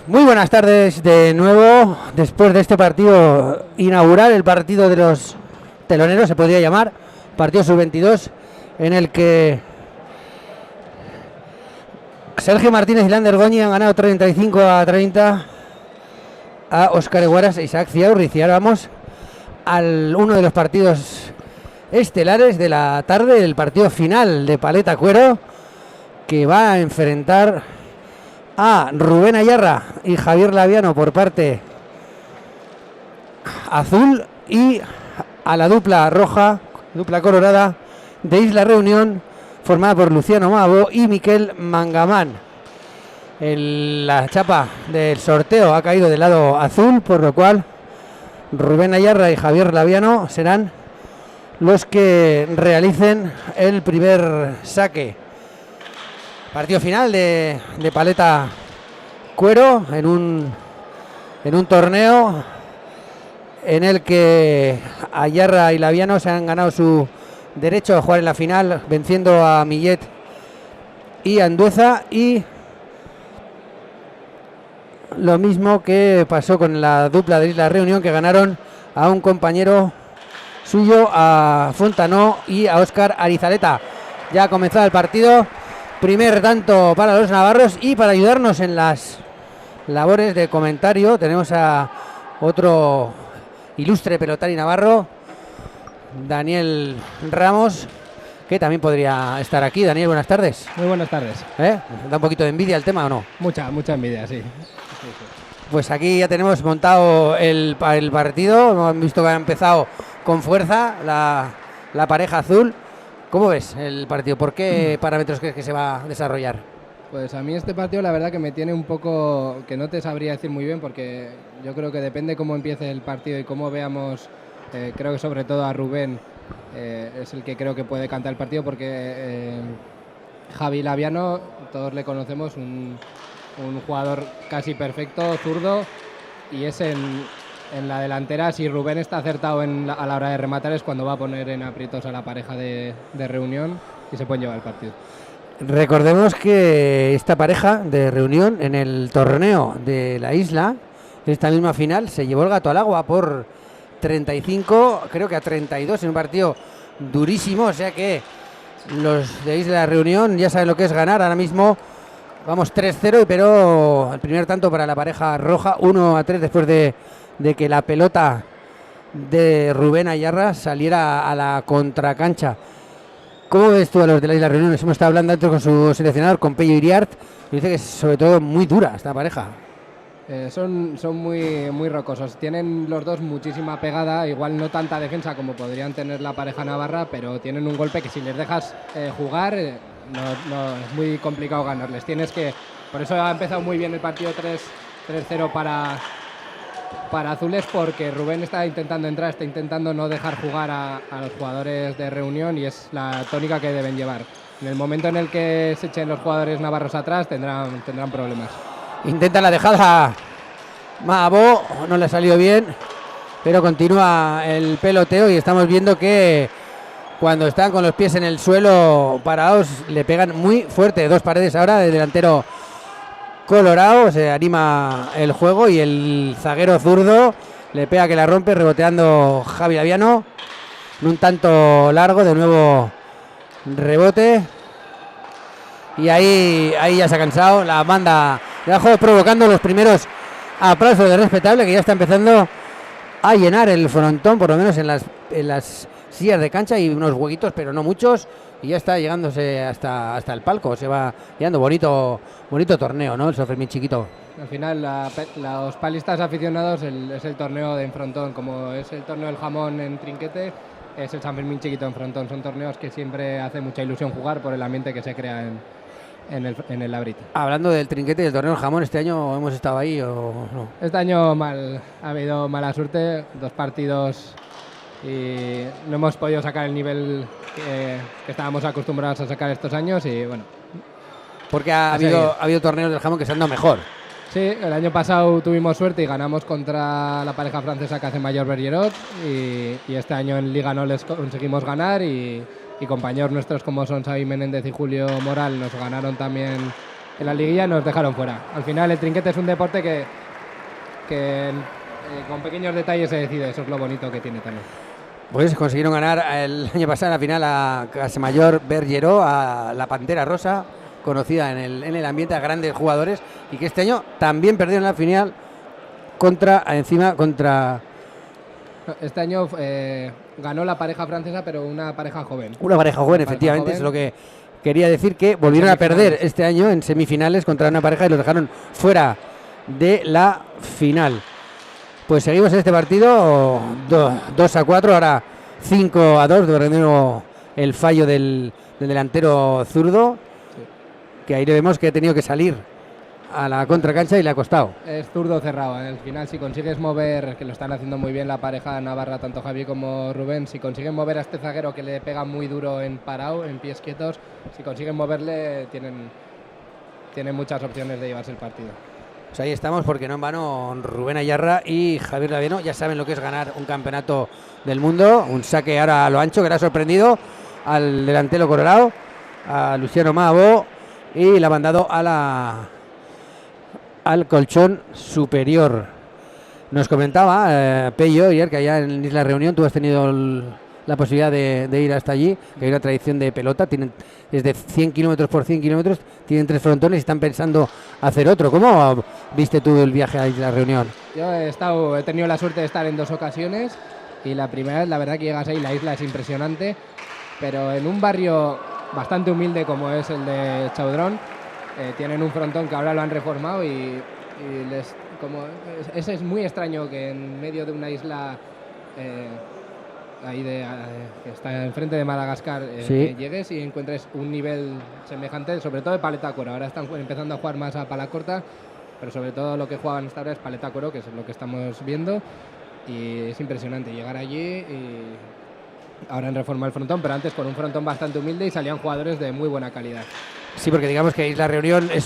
Muy buenas tardes de nuevo, después de este partido inaugural, el partido de los teloneros se podría llamar, partido sub-22, en el que Sergio Martínez y Lander Goñi han ganado 35-30 a Óscar Eguaras e Isaac Ciaurriz. Y ahora vamos al uno de los partidos estelares de la tarde, el partido final de Paleta Cuero, que va a enfrentar a Rubén Ayarra y Javier Laviano por parte azul y a la dupla roja, dupla colorada de Isla Reunión, formada por Luciano Maabo y Miquel Mangamán. La chapa del sorteo ha caído del lado azul, por lo cual Rubén Ayarra y Javier Laviano serán los que realicen el primer saque. Partido final de Paleta Cuero en un torneo en el que Ayarra y Laviano se han ganado su derecho a jugar en la final, venciendo a Millet y Andueza, y lo mismo que pasó con la dupla de Isla Reunión, que ganaron a un compañero suyo, a Fontanó y a Óscar Arizaleta. Ya ha comenzado el partido. Primer tanto para los navarros, y para ayudarnos en las labores de comentario tenemos a otro ilustre pelotari navarro, Daniel Ramos, que también podría estar aquí. Daniel, buenas tardes. Muy buenas tardes. ¿Da un poquito de envidia el tema o no? Mucha envidia, sí. Pues aquí ya tenemos montado el partido. Hemos visto que ha empezado con fuerza la pareja azul. ¿Cómo ves el partido? ¿Por qué parámetros crees que se va a desarrollar? Pues a mí este partido la verdad que me tiene un poco, que no te sabría decir muy bien, porque yo creo que depende cómo empiece el partido y cómo veamos, creo que sobre todo a Rubén es el que creo que puede cantar el partido, porque Javi Laviano, todos le conocemos, un jugador casi perfecto, zurdo, y es en la delantera, si Rubén está acertado a la hora de rematar, es cuando va a poner en aprietos a la pareja de Reunión y se pueden llevar el partido. Recordemos que esta pareja de Reunión en el torneo de la isla, esta misma final, se llevó el gato al agua por 35, creo que a 32, en un partido durísimo. O sea que los de Isla Reunión ya saben lo que es ganar. Ahora mismo vamos 3-0, pero el primer tanto para la pareja roja, 1-3, después de que la pelota de Rubén Ayarra saliera a la contracancha. ¿Cómo ves tú a los de la Isla Reunión? Hemos estado hablando antes con su seleccionador, con Pello Iriart, y dice que es sobre todo muy dura esta pareja. Son muy rocosos. Tienen los dos muchísima pegada, igual no tanta defensa como podrían tener la pareja navarra, pero tienen un golpe que si les dejas jugar, no es muy complicado ganarles. Por eso ha empezado muy bien el partido 3-0 para azules, porque Rubén está intentando entrar, está intentando no dejar jugar a los jugadores de Reunión, y es la tónica que deben llevar. En el momento en el que se echen los jugadores navarros atrás tendrán problemas. Intenta la dejada Maabo, no le ha salido bien, pero continúa el peloteo, y estamos viendo que cuando están con los pies en el suelo parados le pegan muy fuerte. Dos paredes ahora de delantero colorado, se anima el juego, y el zaguero zurdo le pega que la rompe, reboteando Javi Laviano. Un tanto largo, de nuevo rebote, y ahí ya se ha cansado la banda de abajo, provocando los primeros aplausos de Respetable, que ya está empezando a llenar el frontón, por lo menos en las sillas de cancha, y unos huequitos, pero no muchos, y ya está llegándose hasta el palco. Se va llegando bonito torneo, ¿no? El San Fermín chiquito. Al final los palistas aficionados es el torneo de frontón, como es el torneo del jamón en Trinquete, es el San Fermín chiquito en frontón. Son torneos que siempre hace mucha ilusión jugar por el ambiente que se crea en el Labrito. Hablando del Trinquete y del torneo del jamón, ¿este año hemos estado ahí o no? Este año ha habido mala suerte, 2 partidos y no hemos podido sacar el nivel que estábamos acostumbrados a sacar estos años, y bueno. Porque ha habido torneos del jamón que se han dado mejor. Sí, el año pasado tuvimos suerte y ganamos contra la pareja francesa que hace Mayor Bergerot, y este año en Liga no les conseguimos ganar, y compañeros nuestros como son Xavi Menéndez y Julio Moral nos ganaron también en la liguilla nos dejaron fuera. Al final el trinquete es un deporte que con pequeños detalles se decide, eso es lo bonito que tiene también. Pues consiguieron ganar el año pasado en la final a Casemayor Bergeró, a la Pantera Rosa, conocida en el ambiente, a grandes jugadores, y que este año también perdieron la final contra. Este año ganó la pareja francesa, pero una pareja joven. Una pareja joven, efectivamente, es lo que quería decir, que volvieron a perder este año en semifinales contra una pareja y los dejaron fuera de la final. Pues seguimos en este partido, 2-4, ahora 5-2, de nuevo el fallo del delantero zurdo, que ahí le vemos que ha tenido que salir a la contracancha y le ha costado. Es zurdo cerrado, al final si consigues mover, que lo están haciendo muy bien la pareja navarra, tanto Javi como Rubén, si consiguen mover a este zaguero que le pega muy duro en parado, en pies quietos, si consiguen moverle tienen muchas opciones de llevarse el partido. Pues ahí estamos, porque no en vano Rubén Ayarra y Javier Laviano ya saben lo que es ganar un campeonato del mundo. Un saque ahora a lo ancho que le ha sorprendido al delantero colorado, a Luciano Maabo, y le ha mandado al colchón superior. Nos comentaba Pello ayer que allá en Isla Reunión tú has tenido la posibilidad de ir hasta allí, que hay una tradición de pelota, tienen desde 100 kilómetros por 100 kilómetros, tienen 3 frontones y están pensando hacer otro. ¿Cómo viste tú el viaje a Isla Reunión? Yo he tenido la suerte de estar en 2 ocasiones, y la primera vez la verdad que llegas ahí, la isla es impresionante, pero en un barrio bastante humilde como es el de Chaudrón, tienen un frontón que ahora lo han reformado y es muy extraño que en medio de una isla ahí que está enfrente de Madagascar, sí, llegues y encuentres un nivel semejante, sobre todo de paleta coro. Ahora están empezando a jugar más a pala corta, pero sobre todo lo que juegan hasta ahora es paleta coro, que es lo que estamos viendo, y es impresionante llegar allí. Y ahora han reformado el frontón, pero antes con un frontón bastante humilde y salían jugadores de muy buena calidad. Sí, porque digamos que Isla Reunión es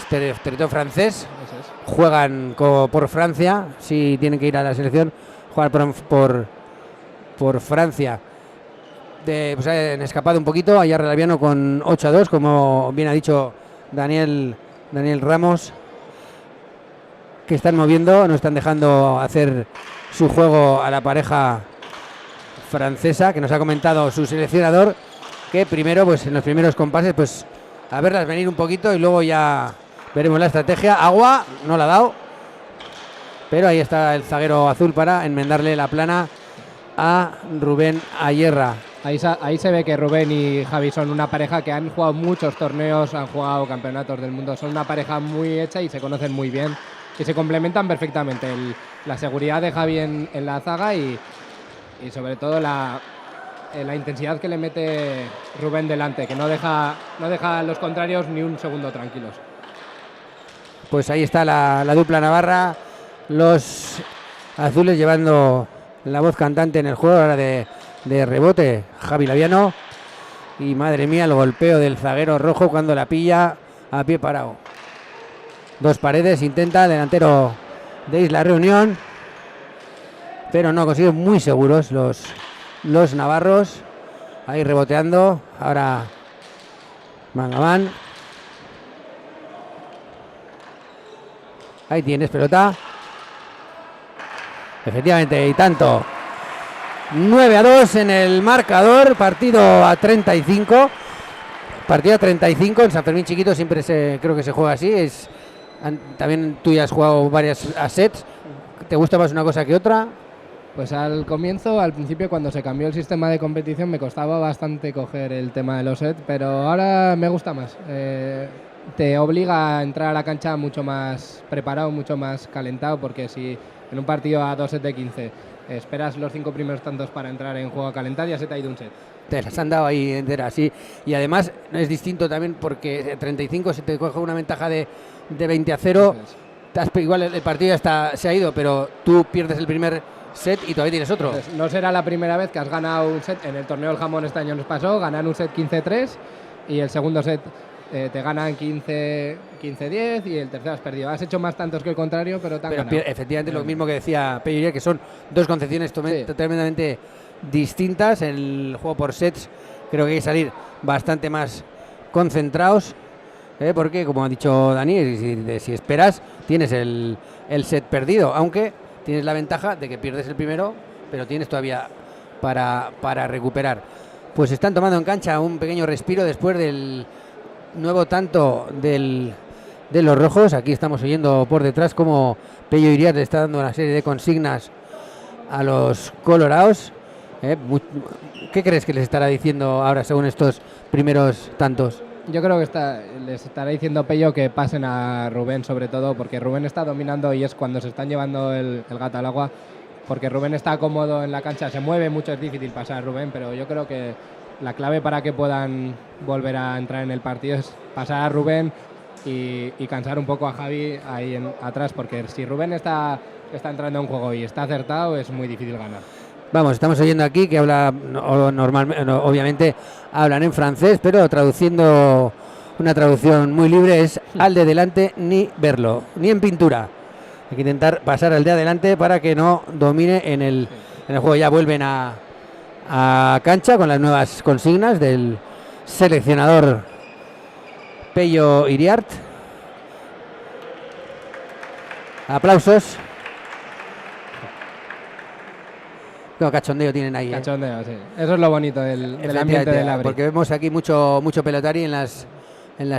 territorio francés. Eso es. Juegan por Francia, si tienen que ir a la selección, juegan por Francia. Pues han escapado un poquito, Ayarra Laviano con 8-2, como bien ha dicho Daniel Ramos, que están moviendo, no están dejando hacer su juego a la pareja francesa, que nos ha comentado su seleccionador, que primero, pues en los primeros compases, pues a verlas venir un poquito y luego ya veremos la estrategia. Agua no la ha dado, pero ahí está el zaguero azul para enmendarle la plana a Rubén Ayerra. Ahí se ve que Rubén y Javi son una pareja que han jugado muchos torneos, han jugado campeonatos del mundo, son una pareja muy hecha y se conocen muy bien y se complementan perfectamente. La seguridad de Javi en la zaga y sobre todo la intensidad que le mete Rubén delante, que no deja a los contrarios ni un segundo tranquilos. Pues ahí está la dupla navarra, los azules llevando la voz cantante en el juego, ahora de rebote Javi Laviano, y madre mía el golpeo del zaguero rojo cuando la pilla a pie parado. 2 paredes, intenta el delantero de Isla Reunión, pero no consigue, muy seguros los navarros, ahí reboteando, ahora Mangamán. Ahí tienes pelota. Efectivamente, y tanto. 9-2 en el marcador, partido a 35. Partido a 35, en San Fermín Chiquito siempre creo que se juega así. También tú ya has jugado varias sets. ¿Te gusta más una cosa que otra? Pues al principio cuando se cambió el sistema de competición me costaba bastante coger el tema de los sets, pero ahora me gusta más. Te obliga a entrar a la cancha mucho más preparado, mucho más calentado, porque si en un partido a 2 sets de 15 esperas los 5 primeros tantos para entrar en juego a calentar, ya se te ha ido un set. Te las han dado ahí enteras, sí. Y además es distinto también porque 35 se te coge una ventaja de 20-0. Igual el partido ya se ha ido, pero tú pierdes el primer set y todavía tienes otro. Entonces, no será la primera vez que has ganado un set. En el torneo del jamón este año nos pasó, ganar un set 15-3 y el segundo set te ganan 15-10 y el tercero has perdido. Has hecho más tantos que el contrario, pero te han ganado. Efectivamente, lo mismo que decía Pello, que son dos concepciones tremendamente distintas. El juego por sets creo que hay que salir bastante más concentrados porque como ha dicho Dani, si esperas tienes el set perdido, aunque tienes la ventaja de que pierdes el primero, pero tienes todavía para recuperar. Pues están tomando en cancha un pequeño respiro después del nuevo tanto de los rojos. Aquí estamos oyendo por detrás como Pello Iriart le está dando una serie de consignas a los colorados. ¿Qué crees que les estará diciendo ahora según estos primeros tantos? Yo creo que les estará diciendo Pello que pasen a Rubén, sobre todo, porque Rubén está dominando y es cuando se están llevando el gato al agua, porque Rubén está cómodo en la cancha, se mueve mucho, es difícil pasar a Rubén, pero yo creo que la clave para que puedan volver a entrar en el partido es pasar a Rubén y cansar un poco a Javi ahí atrás, porque si Rubén está entrando en juego y está acertado, es muy difícil ganar. Vamos, estamos oyendo aquí que habla normalmente, obviamente hablan en francés, pero traduciendo una traducción muy libre es al de delante ni verlo, ni en pintura. Hay que intentar pasar al de adelante para que no domine en el juego. Ya vuelven a cancha con las nuevas consignas del seleccionador Pello Iriart. Aplausos. No, cachondeo tienen ahí. Cachondeo, sí. Eso es lo bonito del ambiente del Abric. Porque vemos aquí mucho pelotari en las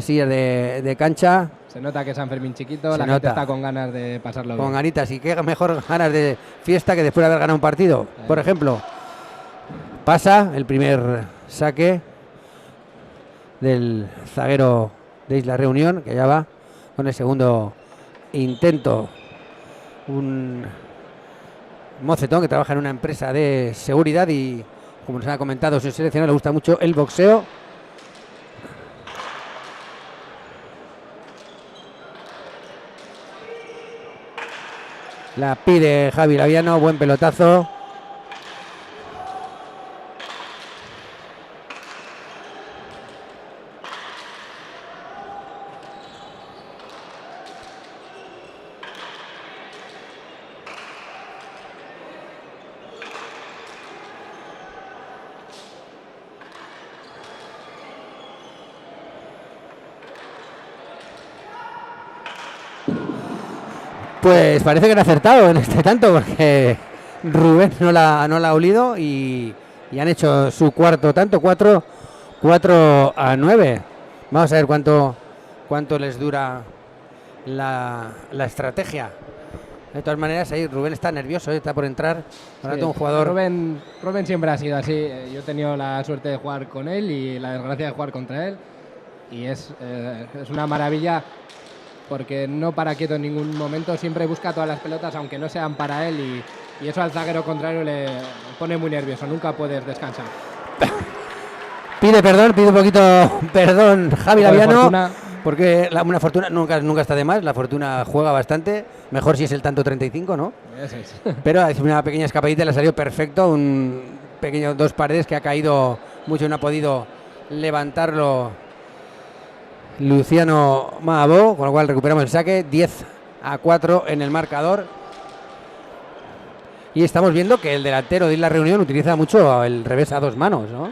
sillas de cancha. Se nota que es San Fermín chiquito, la gente está con ganas de pasarlo bien. Con ganitas, y qué mejor ganas de fiesta que después de haber ganado un partido. Por ejemplo, pasa el primer saque del zaguero de Isla Reunión, que ya va con el segundo intento. Un mocetón que trabaja en una empresa de seguridad y, como nos ha comentado su seleccionador, le gusta mucho el boxeo. La pide Javi Laviano, buen pelotazo. Pues parece que han acertado en este tanto, porque Rubén no la ha olido y han hecho su cuarto tanto, 4-9. Vamos a ver cuánto les dura la estrategia. De todas maneras, ahí Rubén está nervioso, está por entrar. Ahora un jugador. Rubén siempre ha sido así. Yo he tenido la suerte de jugar con él y la desgracia de jugar contra él. Y es una maravilla, porque no para quieto en ningún momento, siempre busca todas las pelotas, aunque no sean para él, y eso al zaguero contrario le pone muy nervioso, nunca puedes descansar. Pide un poquito perdón Javi Laviano, porque una fortuna nunca está de más, la fortuna juega bastante, mejor si es el tanto 35, ¿no? Eso es. Pero es una pequeña escapadita, le ha salido perfecto, un pequeño dos paredes que ha caído mucho, no ha podido levantarlo Luciano Maabó, con lo cual recuperamos el saque, 10-4 en el marcador. Y estamos viendo que el delantero de Isla Reunión utiliza mucho el revés a dos manos, ¿no?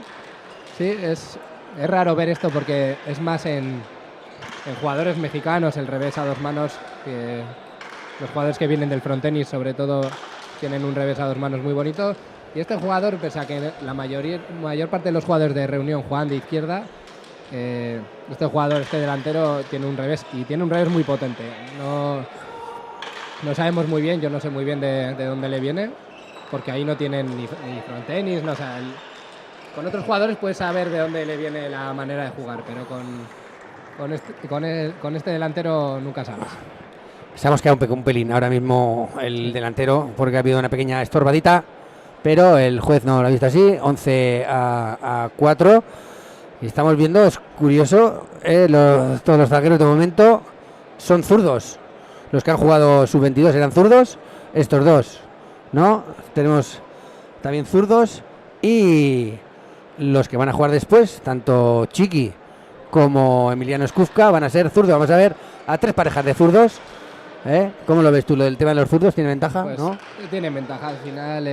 Sí, es raro ver esto, porque es más en jugadores mexicanos el revés a dos manos, que los jugadores que vienen del frontenis sobre todo tienen un revés a dos manos muy bonito. Y este jugador, pese a que la mayor parte de los jugadores de Reunión juegan de izquierda, este delantero tiene un revés, y tiene un revés muy potente. No sabemos muy bien, yo no sé muy bien de dónde le viene, porque ahí no tienen ni frontenis, no, o sea, con otros jugadores puedes saber de dónde le viene la manera de jugar, pero con este delantero nunca sabes. Se hemos quedado un pelín ahora mismo el delantero, porque ha habido una pequeña estorbadita, pero el juez no lo ha visto así, 11-4. Y estamos viendo, es curioso, todos los zagueros de momento son zurdos. Los que han jugado sub-22 eran zurdos, estos dos, ¿no? Tenemos también zurdos, y los que van a jugar después, tanto Chiqui como Emiliano Skufka, van a ser zurdos. Vamos a ver a tres parejas de zurdos. ¿Cómo lo ves tú? ¿El tema de los zurdos tiene ventaja? Pues, ¿no? Tiene ventaja al final.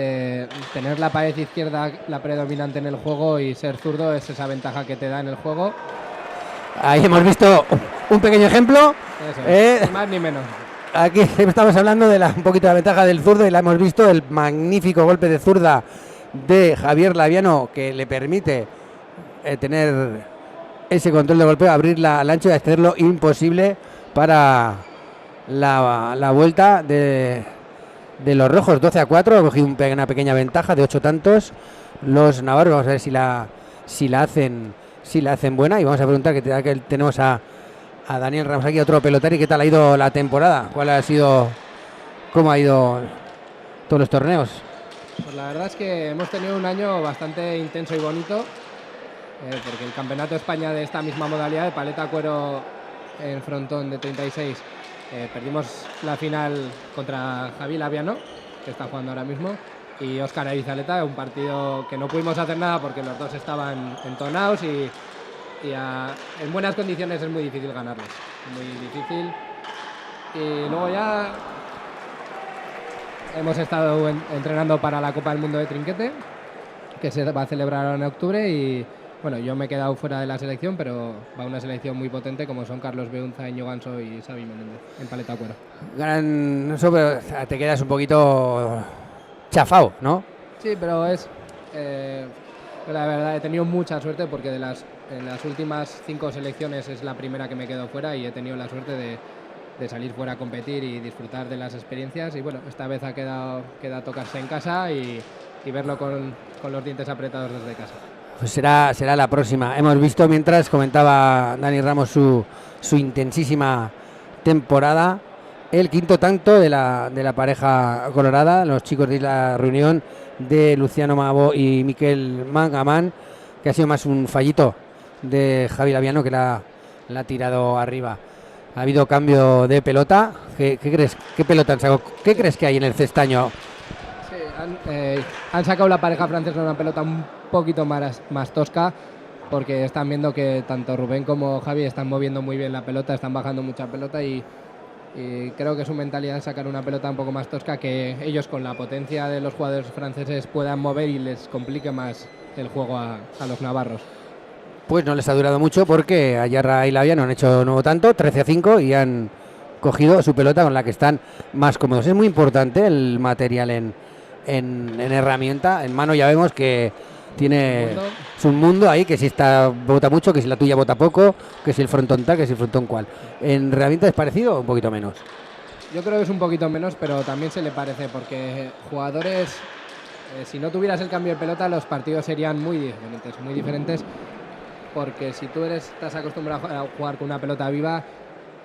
Tener la pared izquierda la predominante en el juego y ser zurdo es esa ventaja que te da en el juego. Ahí hemos visto un pequeño ejemplo. Eso, ni más ni menos. Aquí estamos hablando de un poquito de la ventaja del zurdo y la hemos visto, el magnífico golpe de zurda de Javier Laviano que le permite tener ese control de golpeo, abrirla al ancho y hacerlo imposible para la vuelta de los rojos. 12-4, ha cogido una pequeña ventaja de 8 tantos los navarros. Vamos a ver si la hacen buena, y vamos a preguntar que tenemos a Daniel Ramos aquí, otro pelotari. ¿Qué tal ha ido la temporada? ¿Cómo ha ido todos los torneos? Pues la verdad es que hemos tenido un año bastante intenso y bonito, porque el Campeonato de España de esta misma modalidad de paleta cuero en frontón de 36, perdimos la final contra Javi Laviano, que está jugando ahora mismo, y Óscar Arizaleta, un partido que no pudimos hacer nada porque los dos estaban entonados y en buenas condiciones es muy difícil ganarles, muy difícil. Y luego ya hemos estado entrenando para la Copa del Mundo de Trinquete, que se va a celebrar ahora en octubre, y bueno, yo me he quedado fuera de la selección, pero va una selección muy potente como son Carlos Beunza, Íñigo Ganso y Xavi Menéndez en paleta cuero. Pero te quedas un poquito chafado, ¿no? Sí, pero la verdad he tenido mucha suerte porque en las últimas 5 selecciones es la primera que me quedo fuera, y he tenido la suerte de salir fuera a competir y disfrutar de las experiencias, y bueno, esta vez queda tocarse en casa y verlo con los dientes apretados desde casa. Pues será la próxima. Hemos visto, mientras comentaba Dani Ramos su intensísima temporada, el quinto tanto de la pareja colorada, los chicos de la reunión de Luciano Mabó y Miquel Mangamán, que ha sido más un fallito de Javi Laviano, que la ha tirado arriba. Ha habido cambio de pelota. ¿Qué crees? ¿Qué pelota han sacado? ¿Qué crees que hay en el cestaño? Sí, han sacado la pareja francesa una pelota un poquito más tosca, porque están viendo que tanto Rubén como Javi están moviendo muy bien la pelota, están bajando mucha pelota, y creo que su mentalidad es sacar una pelota un poco más tosca, que ellos con la potencia de los jugadores franceses puedan mover y les complique más el juego a los navarros. Pues no les ha durado mucho, porque Ayarra y Laviano han hecho nuevo tanto, 13-5, y han cogido su pelota con la que están más cómodos. Es muy importante el material en herramienta, en mano ya vemos que tiene un mundo ahí, que si esta bota mucho, que si la tuya bota poco, que si el frontón tal, que si el frontón cual. ¿En herramienta es parecido o un poquito menos? Yo creo que es un poquito menos, pero también se le parece, porque jugadores, si no tuvieras el cambio de pelota, los partidos serían muy diferentes, porque si tú estás acostumbrado a jugar con una pelota viva,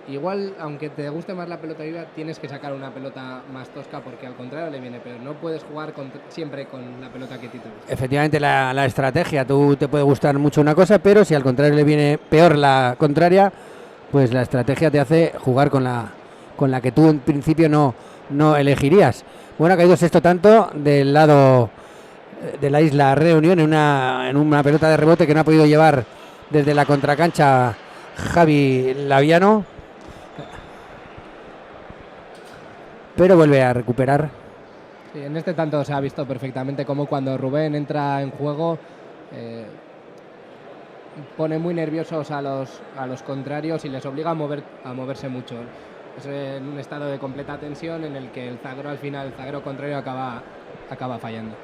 igual, aunque te guste más la pelota viva, tienes que sacar una pelota más tosca, porque al contrario le viene peor. No puedes jugar siempre con la pelota que a ti te gusta. Efectivamente, la estrategia, tú te puede gustar mucho una cosa, pero si al contrario le viene peor la contraria, pues la estrategia te hace jugar con la que tú en principio no elegirías. Bueno, ha caído sexto tanto del lado de la Isla Reunión en una pelota de rebote que no ha podido llevar desde la contracancha Javi Laviano, pero vuelve a recuperar. Sí, en este tanto se ha visto perfectamente cómo cuando Rubén entra en juego pone muy nerviosos a los contrarios y les obliga a moverse mucho. Es en un estado de completa tensión en el que el zaguero contrario acaba fallando.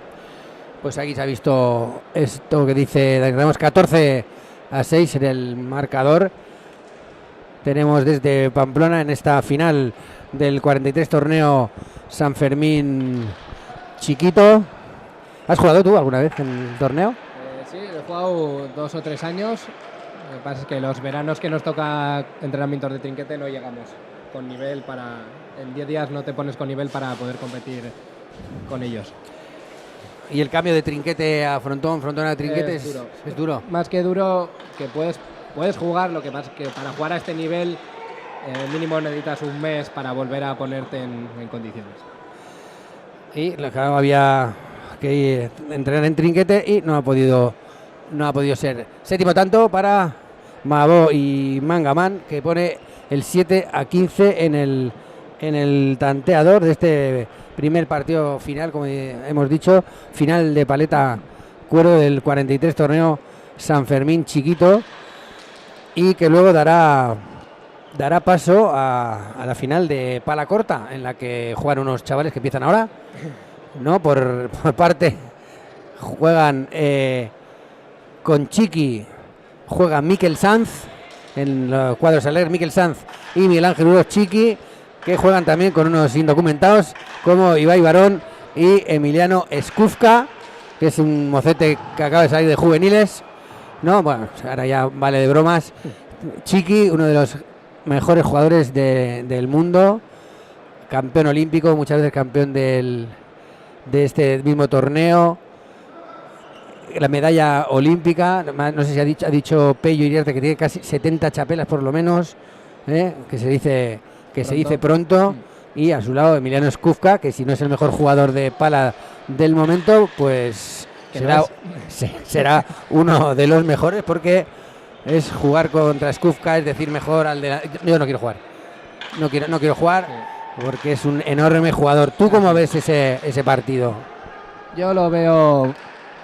Pues aquí se ha visto esto que dice, tenemos 14-6 en el marcador. Tenemos desde Pamplona en esta final del 43 torneo San Fermín Chiquito. ¿Has jugado tú alguna vez en el torneo? Sí, he jugado 2 o 3 años. Lo que pasa es que los veranos que nos toca entrenamientos de trinquete no llegamos con nivel en 10 días no te pones con nivel para poder competir con ellos. Y el cambio de trinquete a frontón a trinquete es duro. Más que duro, que puedes jugar, lo que pasa es que para jugar a este nivel mínimo necesitas un mes para volver a ponerte en condiciones. Y había que entrenar en trinquete y no ha podido ser. Séptimo tanto para Mabó y Mangamán, que pone el 7-15 en el tanteador de este primer partido final, como hemos dicho, final de paleta cuero del 43 torneo San Fermín Chiquito. y que luego dará paso a la final de pala corta, en la que juegan unos chavales que empiezan ahora, ¿no? Por parte juegan con Chiqui, juega Miquel Sanz, en los cuadros alegres Miquel Sanz y Miguel Ángel Uroz Chiqui, que juegan también con unos indocumentados como Ibai Barón y Emiliano Skufka, que es un mocete que acaba de salir de juveniles, ¿no? Bueno, ahora ya vale de bromas. Chiqui, uno de los mejores jugadores del mundo, campeón olímpico, muchas veces campeón de este mismo torneo, la medalla olímpica, no sé si ha dicho Pello Iriarte que tiene casi 70 chapelas por lo menos, que se dice pronto, y a su lado Emiliano Skufka, que si no es el mejor jugador de pala del momento, pues será uno de los mejores, porque es jugar contra Skufka, es decir, mejor al de yo no quiero jugar. No quiero jugar porque es un enorme jugador. ¿Tú cómo ves ese partido? Yo lo veo...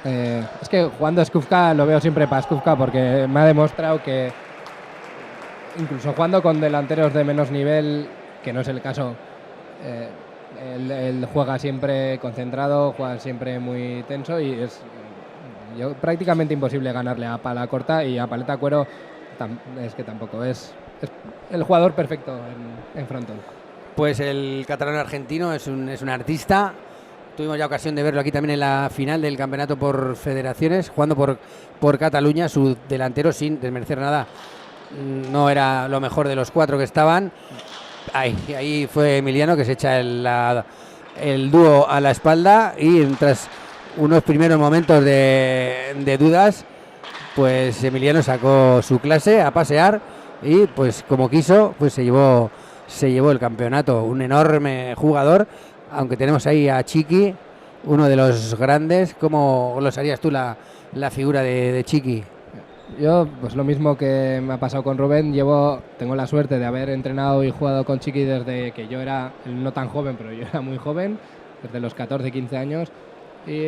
es que jugando a Skufka lo veo siempre para Skufka, porque me ha demostrado que incluso jugando con delanteros de menos nivel, que no es el caso, él juega siempre concentrado, juega siempre muy tenso, y es prácticamente imposible ganarle a pala corta, y a paleta cuero es que tampoco es el jugador perfecto en frontón. Pues el catalán argentino es un artista. Tuvimos ya ocasión de verlo aquí también en la final del campeonato por federaciones, jugando por Cataluña. Su delantero, sin desmerecer nada, no era lo mejor de los 4 que estaban. Ahí fue Emiliano, que se echa el dúo a la espalda, y tras unos primeros momentos de dudas, pues Emiliano sacó su clase a pasear y pues como quiso, pues se llevó el campeonato. Un enorme jugador, aunque tenemos ahí a Chiqui, uno de los grandes. ¿Cómo glosarías tú la figura de Chiqui? Yo, pues lo mismo que me ha pasado con Rubén, tengo la suerte de haber entrenado y jugado con Chiqui desde que yo era no tan joven, pero yo era muy joven, desde los 14, 15 años, y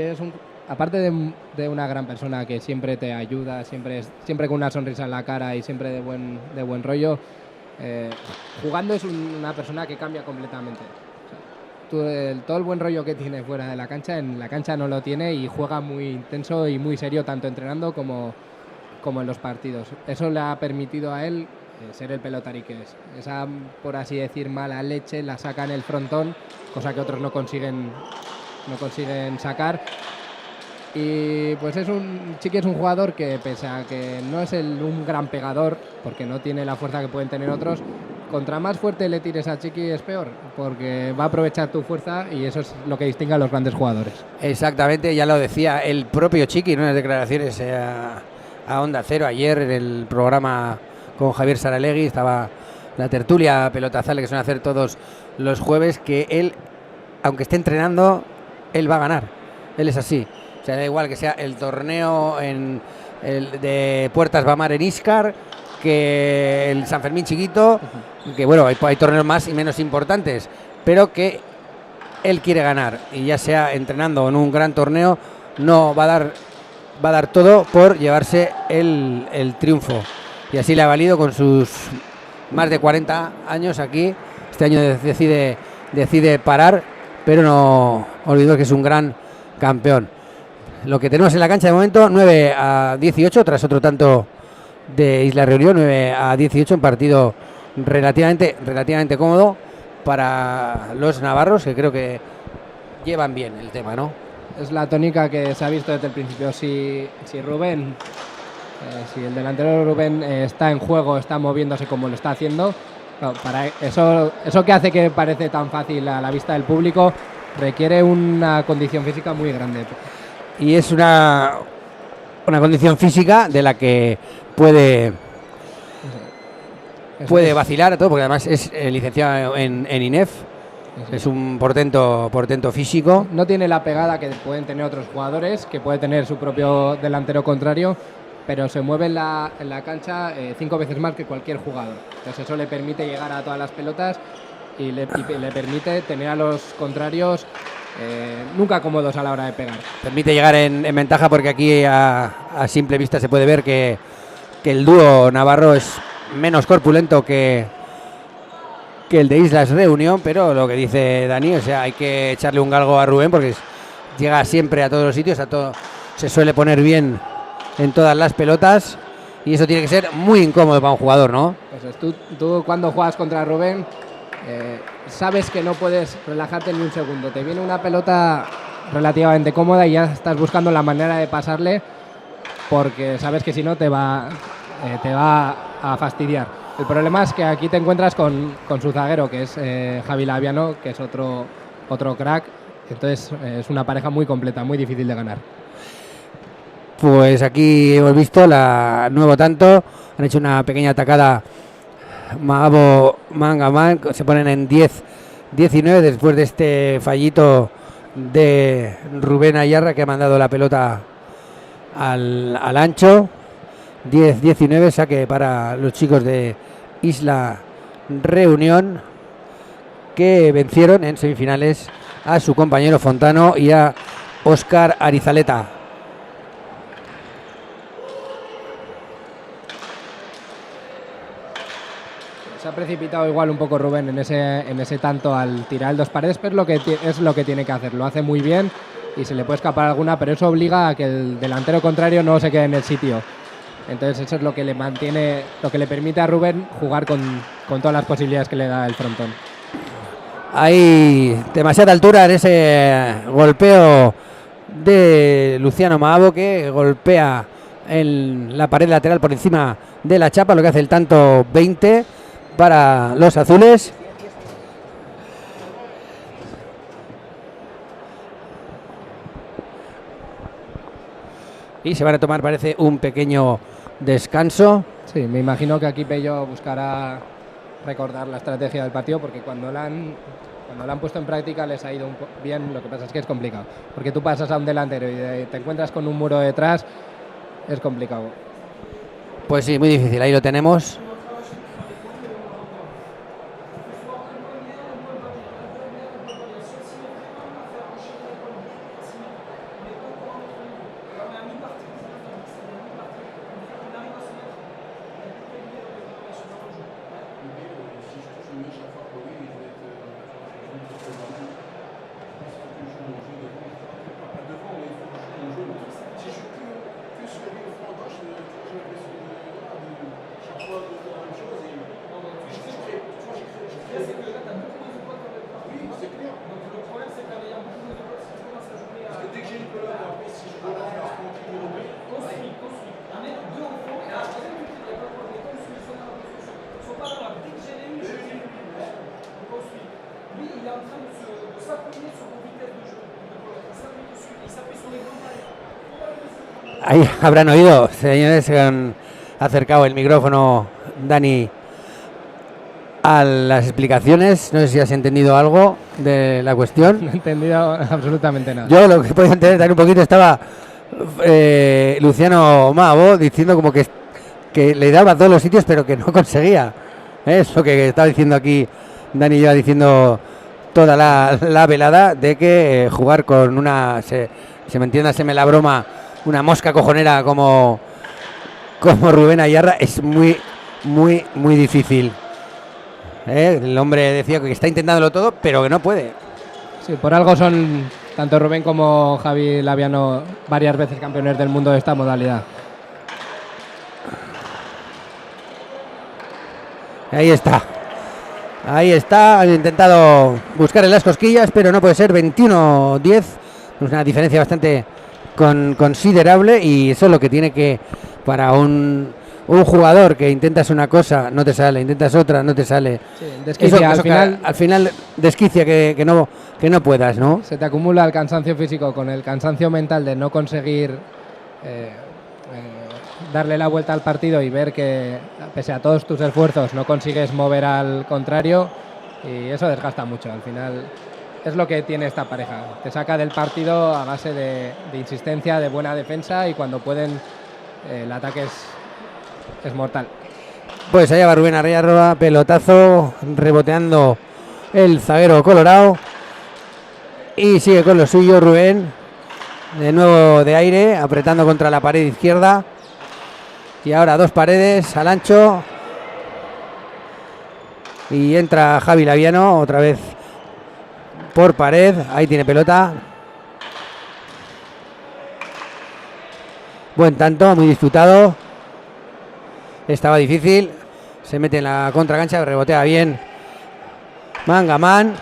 aparte de una gran persona que siempre te ayuda, siempre con una sonrisa en la cara y siempre de buen rollo, jugando es una persona que cambia completamente. Todo el buen rollo que tiene fuera de la cancha, en la cancha no lo tiene, y juega muy intenso y muy serio, tanto entrenando como en los partidos. Eso le ha permitido a él ser el pelotari que es. Esa, por así decir, mala leche la saca en el frontón, cosa que otros no consiguen sacar. Y pues Chiqui es un jugador que, pese a que no es un gran pegador, porque no tiene la fuerza que pueden tener otros, contra más fuerte le tires a Chiqui es peor, porque va a aprovechar tu fuerza, y eso es lo que distingue a los grandes jugadores. Exactamente, ya lo decía el propio Chiqui en unas declaraciones a Onda Cero ayer en el programa con Javier Saralegui. Estaba la tertulia pelotazal que suelen hacer todos los jueves, que él, aunque esté entrenando, él va a ganar. Él es así. O sea, da igual que sea el torneo de Puertas Bamar en Íscar, que el San Fermín chiquito, que bueno, hay torneos más y menos importantes, pero que él quiere ganar, y ya sea entrenando en un gran torneo, no va a dar todo por llevarse el triunfo. Y así le ha valido con sus más de 40 años aquí. Este año decide parar, pero no olvidó que es un gran campeón. Lo que tenemos en la cancha de momento, 9-18, tras otro tanto de Isla Reunión, 9-18, un partido relativamente cómodo para los navarros, que creo que llevan bien el tema, ¿no? Es la tónica que se ha visto desde el principio. Si Rubén, si el delantero Rubén está en juego, está moviéndose como lo está haciendo, no, para eso que hace que parece tan fácil a la vista del público, requiere una condición física muy grande. Y es una condición física de la que puede vacilar todo, porque además es licenciado en INEF. Es un portento físico. No tiene la pegada que pueden tener otros jugadores, que puede tener su propio delantero contrario, pero se mueve en la cancha 5 veces más que cualquier jugador. Entonces eso le permite llegar a todas las pelotas y le permite tener a los contrarios nunca cómodos a la hora de pegar. Permite llegar en ventaja, porque aquí a simple vista se puede ver que que el dúo navarro es menos corpulento que el de Islas Reunión, pero lo que dice Dani, o sea, hay que echarle un galgo a Rubén porque llega siempre a todos los sitios, se suele poner bien en todas las pelotas y eso tiene que ser muy incómodo para un jugador, ¿no? Pues tú cuando juegas contra Rubén sabes que no puedes relajarte ni un segundo, te viene una pelota relativamente cómoda y ya estás buscando la manera de pasarle porque sabes que si no te va a fastidiar. El problema es que aquí te encuentras con su zaguero, que es Javi Laviano, que es otro crack. Entonces es una pareja muy completa, muy difícil de ganar. Pues aquí hemos visto nuevo tanto. Han hecho una pequeña atacada Maabo Mangaman. Se ponen en 10-19 después de este fallito de Rubén Ayarra, que ha mandado la pelota al ancho. 10-19, saque para los chicos de Isla Reunión, que vencieron en semifinales a su compañero Fontano y a Óscar Arizaleta. Se ha precipitado igual un poco Rubén en ese tanto al tirar el dos paredes, pero es lo que tiene que hacer. Lo hace muy bien y se le puede escapar alguna, pero eso obliga a que el delantero contrario no se quede en el sitio. Entonces eso es lo que le mantiene, lo que le permite a Rubén jugar con todas las posibilidades que le da el frontón. Hay demasiada altura en ese golpeo de Luciano Maabo, que golpea en la pared lateral por encima de la chapa, lo que hace el tanto 20 para los azules. Y se van a tomar, parece, un pequeño descanso. Sí, me imagino que aquí Pello buscará recordar la estrategia del partido, porque cuando la han puesto en práctica les ha ido bien. Lo que pasa es que es complicado, porque tú pasas a un delantero y te encuentras con un muro detrás, es complicado. Pues sí, muy difícil, ahí lo tenemos. Ahí habrán oído, señores, se han acercado el micrófono, Dani, a las explicaciones. No sé si has entendido algo de la cuestión. No he entendido absolutamente nada. Yo lo que podía entender también un poquito estaba Luciano Maabo diciendo como que le daba a todos los sitios pero que no conseguía. Es lo que estaba diciendo aquí Dani, lleva diciendo toda la velada, de que jugar con una, se me entiéndaseme la broma, una mosca cojonera como Rubén Ayarra es muy, muy, muy difícil. El hombre decía que está intentándolo todo, pero que no puede. Sí, por algo son tanto Rubén como Javi Laviano varias veces campeones del mundo de esta modalidad. Ahí está, han intentado buscar en las cosquillas, pero no puede ser. 21-10, una diferencia bastante considerable, y eso es lo que tiene que, para un jugador que intentas una cosa, no te sale, intentas otra, no te sale. Sí, desquicia, al final desquicia que no puedas, ¿no? Se te acumula el cansancio físico con el cansancio mental de no conseguir darle la vuelta al partido y ver que pese a todos tus esfuerzos no consigues mover al contrario, y eso desgasta mucho. Al final es lo que tiene esta pareja, te saca del partido a base de insistencia, de buena defensa, y cuando pueden el ataque es mortal. Pues allá va Rubén Ayarra, pelotazo, reboteando el zaguero colorado, y sigue con lo suyo Rubén, de nuevo de aire, apretando contra la pared izquierda. Y ahora dos paredes al ancho. Y entra Javi Laviano otra vez por pared. Ahí tiene pelota. Buen tanto, muy disputado. Estaba difícil. Se mete en la contracancha, rebotea bien Mangaman.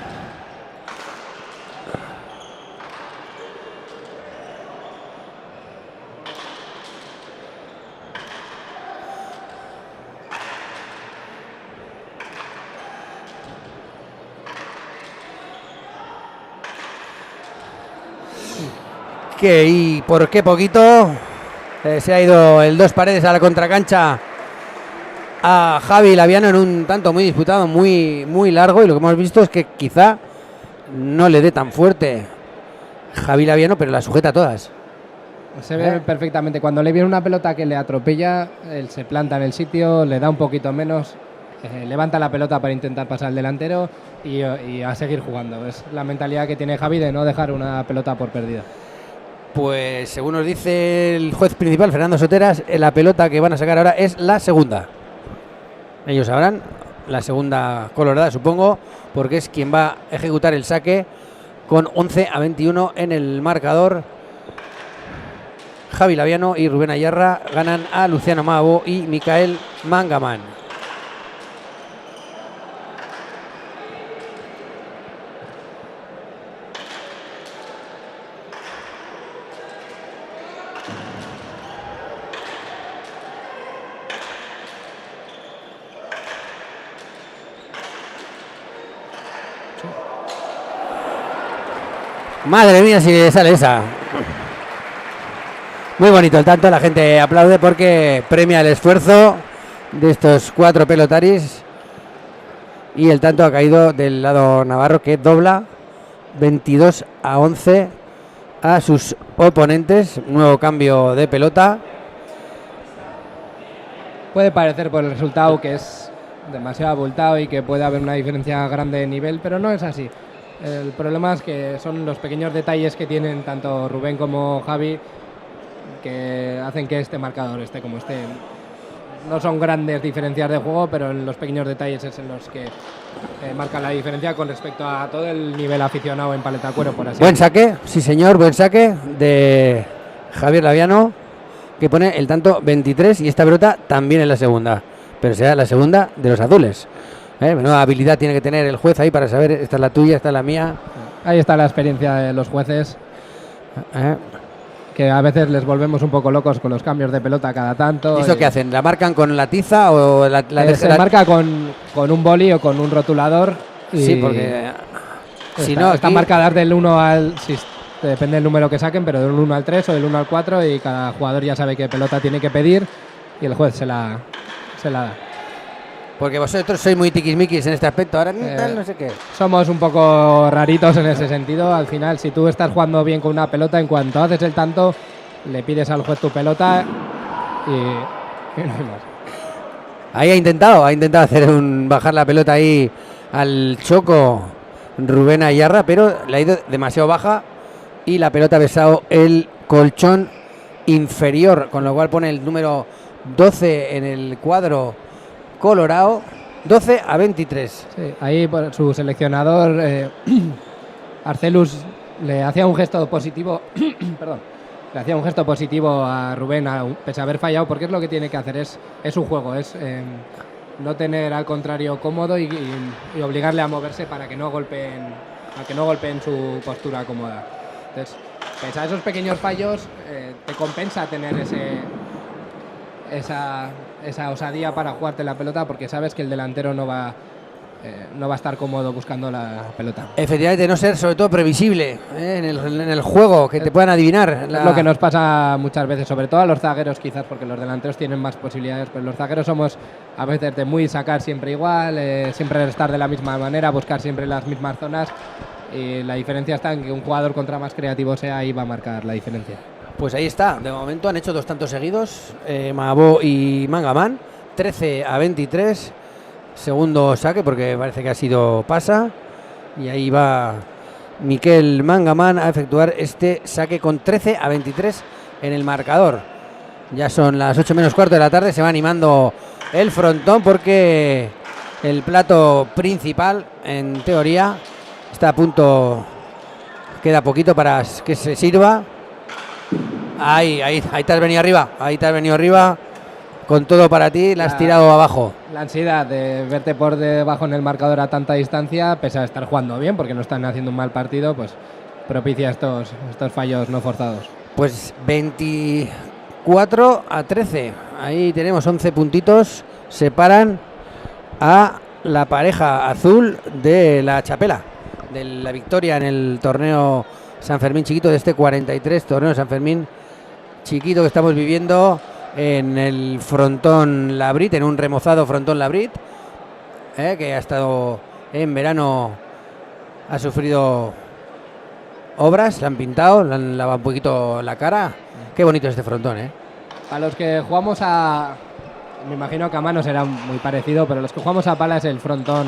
¿Y por qué poquito? Se ha ido el dos paredes a la contracancha a Javi Laviano en un tanto muy disputado, muy largo, y lo que hemos visto es que quizá no le dé tan fuerte Javi Laviano, pero la sujeta a todas. Se ve perfectamente. Cuando le viene una pelota que le atropella, él se planta en el sitio, le da un poquito menos, levanta la pelota para intentar pasar al delantero y a seguir jugando. Es la mentalidad que tiene Javi de no dejar una pelota por perdida. Pues según nos dice el juez principal, Fernando Soteras, la pelota que van a sacar ahora es la segunda. Ellos sabrán, la segunda colorada, supongo, porque es quien va a ejecutar el saque con 11-21 en el marcador. Javi Laviano y Rubén Ayarra ganan a Luciano Maabo y Micael Mangaman. Madre mía, si le sale esa. Muy bonito el tanto, la gente aplaude porque premia el esfuerzo de estos cuatro pelotaris. Y el tanto ha caído del lado navarro, que dobla 22-11 a sus oponentes. Nuevo cambio de pelota. Puede parecer por el resultado que es demasiado abultado y que puede haber una diferencia grande de nivel, pero no es así. El problema es que son los pequeños detalles que tienen tanto Rubén como Javi que hacen que este marcador esté como esté. No son grandes diferencias de juego, pero en los pequeños detalles es en los que marcan la diferencia con respecto a todo el nivel aficionado en Paletacuero, por así decirlo. Buen saque, sí señor, buen saque de Javier Laviano, que pone el tanto 23, y esta pelota también es la segunda, pero será la segunda de los azules. Menuda habilidad tiene que tener el juez ahí para saber, esta es la tuya, esta es la mía. Ahí está la experiencia de los jueces, que a veces les volvemos un poco locos con los cambios de pelota cada tanto. ¿Y eso qué hacen? ¿La marcan con la tiza o se marca con un boli o con un rotulador? Sí, porque si no, están marcadas del 1 al... depende del número que saquen, pero del 1 al 3 o del 1 al 4, y cada jugador ya sabe qué pelota tiene que pedir y el juez se la da. Porque vosotros sois muy tiquismiquis en este aspecto, ahora no sé qué. Somos un poco raritos en ese sentido. Al final, si tú estás jugando bien con una pelota, en cuanto haces el tanto, le pides al juez tu pelota y no hay más. Ahí ha intentado bajar la pelota ahí al choco Rubén Ayarra, pero le ha ido demasiado baja y la pelota ha besado el colchón inferior, con lo cual pone el número 12 en el cuadro colorado, 12-23. Sí, ahí por su seleccionador Arcelus le hacía un gesto positivo perdón, le hacía un gesto positivo a Rubén pese a haber fallado, porque es lo que tiene que hacer, es su juego, es no tener al contrario cómodo y obligarle a moverse para que no golpeen su postura cómoda. Entonces, pese a esos pequeños fallos, te compensa tener esa osadía para jugarte la pelota, porque sabes que el delantero no va a estar cómodo buscando la pelota. Efectivamente, no ser sobre todo previsible en el juego, que te puedan adivinar. Es lo que nos pasa muchas veces, sobre todo a los zagueros quizás, porque los delanteros tienen más posibilidades, pero los zagueros somos a veces de muy sacar siempre igual, siempre estar de la misma manera, buscar siempre las mismas zonas, y la diferencia está en que un jugador contra más creativo sea, ahí va a marcar la diferencia. Pues ahí está, de momento han hecho dos tantos seguidos, Maabo y Mangaman, 13-23, segundo saque porque parece que ha sido pasa, y ahí va Miquel Mangaman a efectuar este saque con 13-23 en el marcador. Ya son las 8 menos cuarto de la tarde. Se va animando el frontón porque el plato principal, en teoría, está a punto. Queda poquito para que se sirva. Ahí te has venido arriba. Ahí te has venido arriba. Con todo para ti, la has tirado abajo. La ansiedad de verte por debajo en el marcador a tanta distancia, pese a estar jugando bien, porque no están haciendo un mal partido, pues propicia estos fallos no forzados. Pues 24-13. Ahí tenemos 11 puntitos. Separan a la pareja azul de la Chapela, de la victoria en el torneo San Fermín chiquito, de este 43, torneo San Fermín chiquito que estamos viviendo en el frontón Labrit, en un remozado frontón Labrit, que ha estado en verano, ha sufrido obras, le han pintado, le han lavado un poquito la cara. Qué bonito este frontón, A los que jugamos a... Me imagino que a mano será muy parecido, pero los que jugamos a pala es el frontón,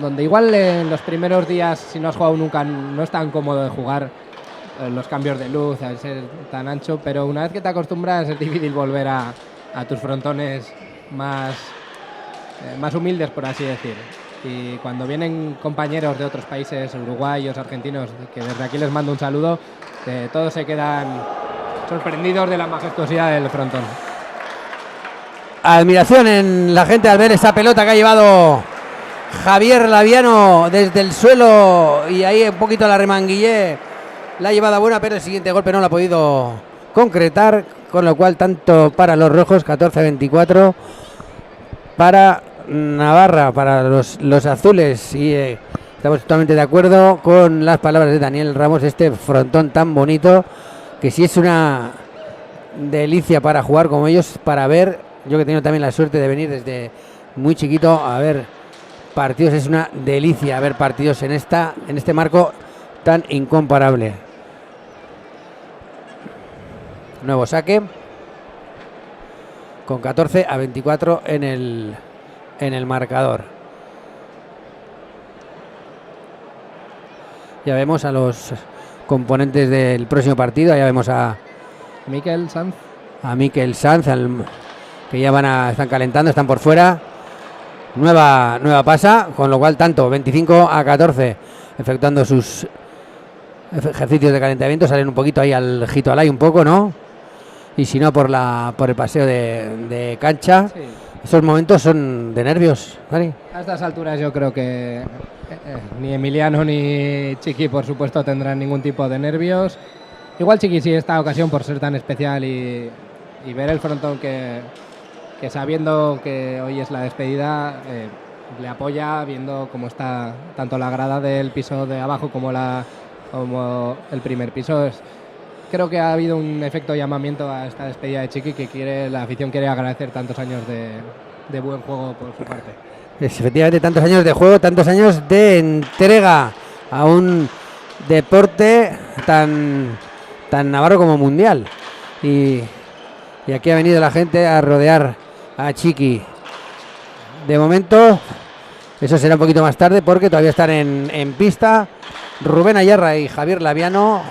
donde igual en los primeros días, si no has jugado nunca, no es tan cómodo de jugar, los cambios de luz, al ser tan ancho, pero una vez que te acostumbras es difícil volver a tus frontones más humildes, por así decir. Y cuando vienen compañeros de otros países, uruguayos, argentinos, que desde aquí les mando un saludo, todos se quedan sorprendidos de la majestuosidad del frontón. Admiración en la gente al ver esa pelota que ha llevado Javier Laviano desde el suelo, y ahí un poquito la remanguillé, la ha llevado buena, pero el siguiente golpe no lo ha podido concretar, con lo cual tanto para los rojos, 14-24 para Navarra, para los azules, y estamos totalmente de acuerdo con las palabras de Daniel Ramos. Este frontón tan bonito, que sí es una delicia para jugar como ellos, para ver. Yo que he tenido también la suerte de venir desde muy chiquito a ver partidos, es una delicia ver partidos en este marco tan incomparable. Nuevo saque con 14-24 en el marcador. Ya vemos a los componentes del próximo partido. Ya vemos a Mikel Sanz. A Mikel Sanz, que ya están calentando, están por fuera. Nueva pasa, con lo cual tanto 25-14, efectuando sus ejercicios de calentamiento, salen un poquito ahí al Jitoalay un poco, ¿no? Y si no, por el paseo de cancha. Sí. Esos momentos son de nervios, Dani. A estas alturas yo creo que ni Emiliano ni Chiqui, por supuesto, tendrán ningún tipo de nervios. Igual Chiqui sí, esta ocasión, por ser tan especial y ver el frontón que sabiendo que hoy es la despedida, le apoya, viendo cómo está tanto la grada del piso de abajo como el primer piso. Creo que ha habido un efecto llamamiento a esta despedida de Chiqui, que la afición quiere agradecer tantos años de buen juego por su parte. Efectivamente, tantos años de juego, tantos años de entrega a un deporte tan navarro como mundial. Y aquí ha venido la gente a rodear a Chiqui. De momento, eso será un poquito más tarde, porque todavía están en pista Rubén Ayarra y Javier Laviano,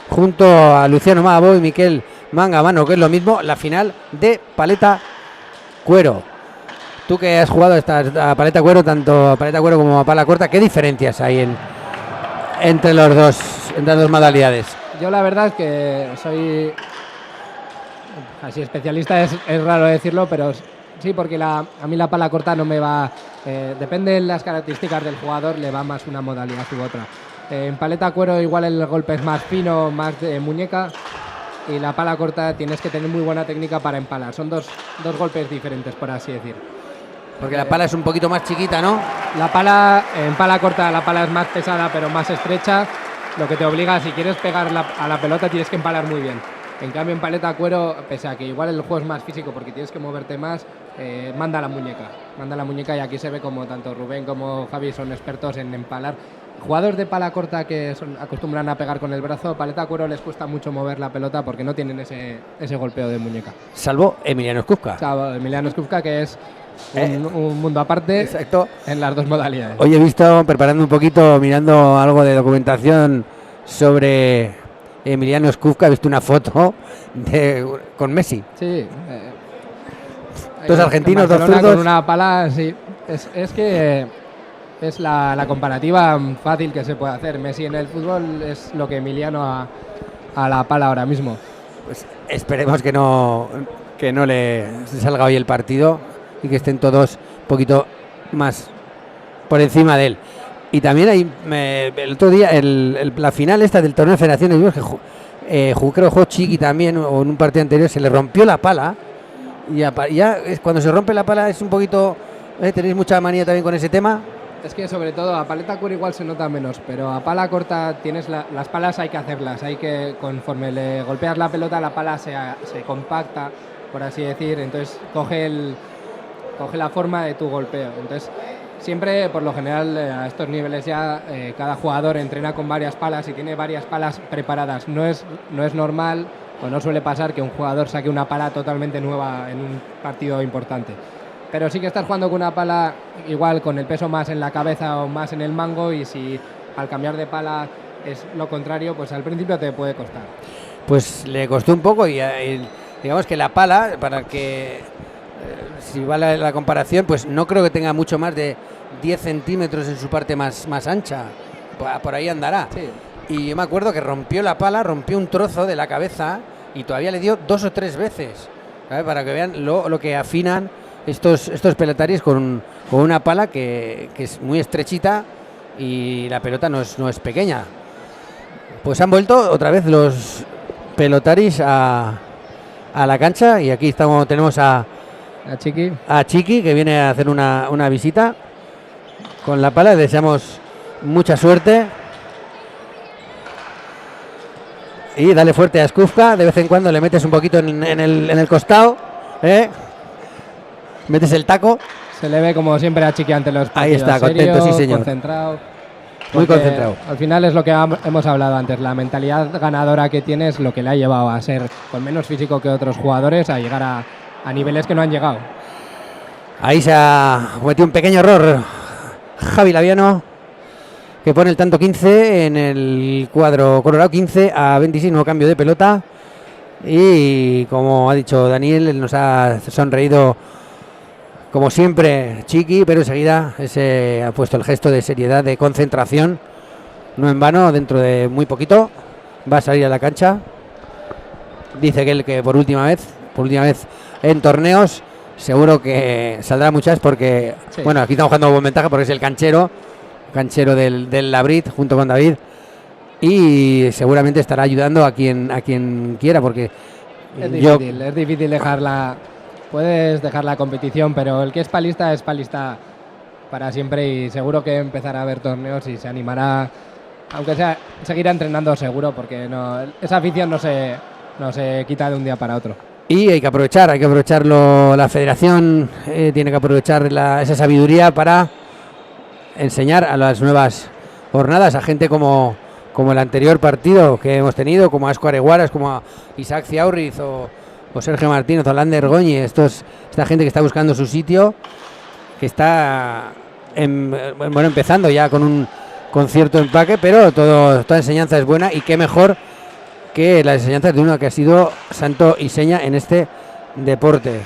junto a Luciano Maabo y Miquel Mangamano, que es lo mismo, la final de paleta cuero. Tú que has jugado a paleta cuero, tanto a paleta cuero como a pala corta, ¿qué diferencias hay entre las dos modalidades? Yo la verdad es que soy así especialista, es raro decirlo, pero sí, porque a mí la pala corta no me va, depende de las características del jugador, le va más una modalidad u otra. En paleta cuero igual el golpe es más fino, más de muñeca, y la pala corta tienes que tener muy buena técnica para empalar. Son dos golpes diferentes, por así decir. Porque la pala es un poquito más chiquita, ¿no? En pala corta la pala es más pesada, pero más estrecha, lo que te obliga, si quieres pegar a la pelota, tienes que empalar muy bien. En cambio, en paleta cuero, pese a que igual el juego es más físico porque tienes que moverte más, manda la muñeca, y aquí se ve como tanto Rubén como Javi son expertos en empalar. Jugadores de pala corta que acostumbran a pegar con el brazo, paleta cuero les cuesta mucho mover la pelota porque no tienen ese golpeo de muñeca. Salvo Emiliano Skufka. Emiliano Skufka, que es un mundo aparte. Exacto. En las dos modalidades. Hoy he visto, preparando un poquito, mirando algo de documentación sobre Emiliano Skufka, he visto una foto con Messi. Sí. Dos argentinos, dos Barcelona zurdos. con una pala, sí. Es que es la comparativa fácil que se puede hacer. Messi en el fútbol es lo que Emiliano a la pala ahora mismo. Pues esperemos que no le salga hoy el partido y que estén todos un poquito más por encima de él. Y también hay el otro día la final esta del torneo de Federaciones, que creo que jugó Chiqui también, o en un partido anterior se le rompió la pala. Y ya cuando se rompe la pala es un poquito... ¿tenéis mucha manía también con ese tema? Es que sobre todo a paleta cura igual se nota menos, pero a pala corta tienes las palas hay que hacerlas, hay que conforme le golpeas la pelota la pala se compacta, por así decir, entonces coge la forma de tu golpeo. Entonces siempre, por lo general, a estos niveles ya cada jugador entrena con varias palas y tiene varias palas preparadas. No es normal o no suele pasar que un jugador saque una pala totalmente nueva en un partido importante. Pero sí que estás jugando con una pala igual con el peso más en la cabeza o más en el mango, y si al cambiar de pala es lo contrario, pues al principio te puede costar. Pues le costó un poco y digamos que la pala, para que si vale la comparación, pues no creo que tenga mucho más de 10 centímetros en su parte más ancha, por ahí andará. Sí. Y yo me acuerdo que rompió la pala, rompió un trozo de la cabeza y todavía le dio 2 o 3 veces, ¿sabes? Para que vean lo que afinan estos pelotaris con una pala que es muy estrechita y la pelota no es pequeña. Pues han vuelto otra vez los pelotaris a la cancha y aquí tenemos a Chiqui, que viene a hacer una visita con la pala. Le deseamos mucha suerte y dale fuerte a Skufka. De vez en cuando le metes un poquito en el costado, metes el taco. Se le ve como siempre a Chiqui ante los partidos. Ahí está, contento, serio, sí señor. Concentrado. Muy concentrado. Al final es lo que hemos hablado antes, la mentalidad ganadora que tiene es lo que le ha llevado a ser con menos físico que otros jugadores, a llegar a niveles que no han llegado. Ahí se ha cometido un pequeño error Javi Laviano, que pone el tanto 15 en el cuadro colorado, 15-26, nuevo cambio de pelota. Y como ha dicho Daniel, nos ha sonreído como siempre Chiqui, pero enseguida ha puesto el gesto de seriedad, de concentración. No en vano, dentro de muy poquito va a salir a la cancha. Dice que él que por última vez en torneos, seguro que saldrá muchas porque, sí. Bueno, aquí estamos jugando con ventaja porque es el canchero del Labrit junto con David, y seguramente estará ayudando a quien quiera, porque es difícil dejarla. Puedes dejar la competición, pero el que es palista para siempre, y seguro que empezará a haber torneos y se animará, aunque sea, seguirá entrenando seguro, porque esa afición no se quita de un día para otro. Y hay que aprovecharlo, la federación tiene que aprovechar esa sabiduría para enseñar a las nuevas jornadas a gente como el anterior partido que hemos tenido, como a Asco Areguaras, como a Isaac Ciaurriz o Sergio Martínez o Lander Goñi, esta gente que está buscando su sitio, que está empezando ya con cierto empaque, pero toda enseñanza es buena, y qué mejor que las enseñanzas de uno que ha sido santo y seña en este deporte.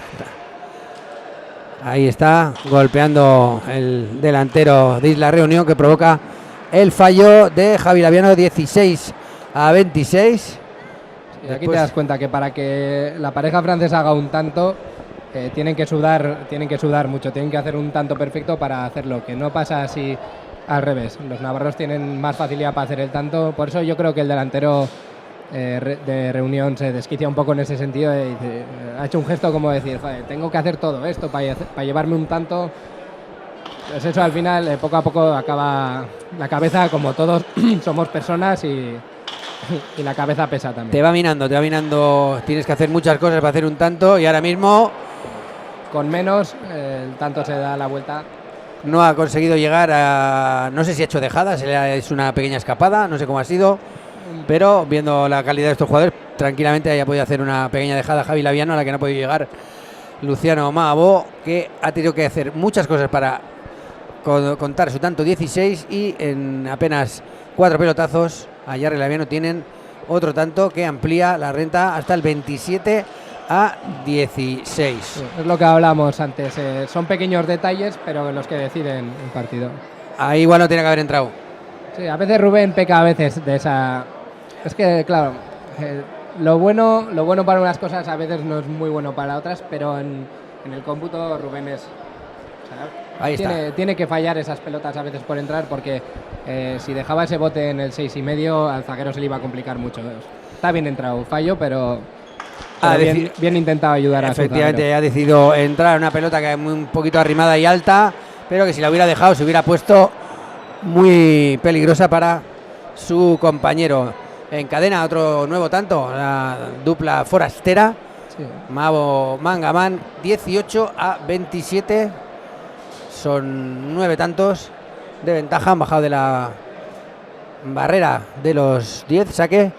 Ahí está golpeando el delantero de Isla Reunión, que provoca el fallo de Javi Laviano, 16-26. Y aquí te das cuenta que para que la pareja francesa haga un tanto, tienen que sudar mucho, tienen que hacer un tanto perfecto para hacerlo, que no pasa así al revés. Los navarros tienen más facilidad para hacer el tanto, por eso yo creo que el delantero de Reunión se desquicia un poco en ese sentido, y ha hecho un gesto como decir, joder, tengo que hacer todo esto para llevarme un tanto. Pues eso al final, poco a poco acaba la cabeza, como todos somos personas, y la cabeza pesa también. Te va minando, tienes que hacer muchas cosas para hacer un tanto, y ahora mismo con menos el tanto se da la vuelta. No ha conseguido llegar a, no sé si ha hecho dejadas, es una pequeña escapada, no sé cómo ha sido, pero viendo la calidad de estos jugadores, tranquilamente haya podido hacer una pequeña dejada Javi Laviano, a la que no ha podido llegar Luciano Maabó, que ha tenido que hacer muchas cosas para contar su tanto 16, y en apenas 4 pelotazos a Jarry Laviano tienen otro tanto que amplía la renta hasta el 27-16. Sí, es lo que hablamos antes, son pequeños detalles, pero los que deciden el partido. Ahí igual no tiene que haber entrado. Sí, a veces Rubén peca a veces de esa... Es que, claro, lo bueno para unas cosas a veces no es muy bueno para otras, pero en el cómputo Rubén es... Ahí tiene que fallar esas pelotas a veces por entrar, porque si dejaba ese bote en el 6,5 al zaguero se le iba a complicar mucho. Está bien entrado, fallo, pero bien intentado ayudar a su zaguero. Efectivamente, ha decidido entrar una pelota que es un poquito arrimada y alta, pero que si la hubiera dejado se hubiera puesto muy peligrosa para su compañero. Encadena otro nuevo tanto, la dupla forastera. Sí. Mabo Mangaman, 18-27. Son 9 tantos de ventaja. Han bajado de la barrera de los 10. Saque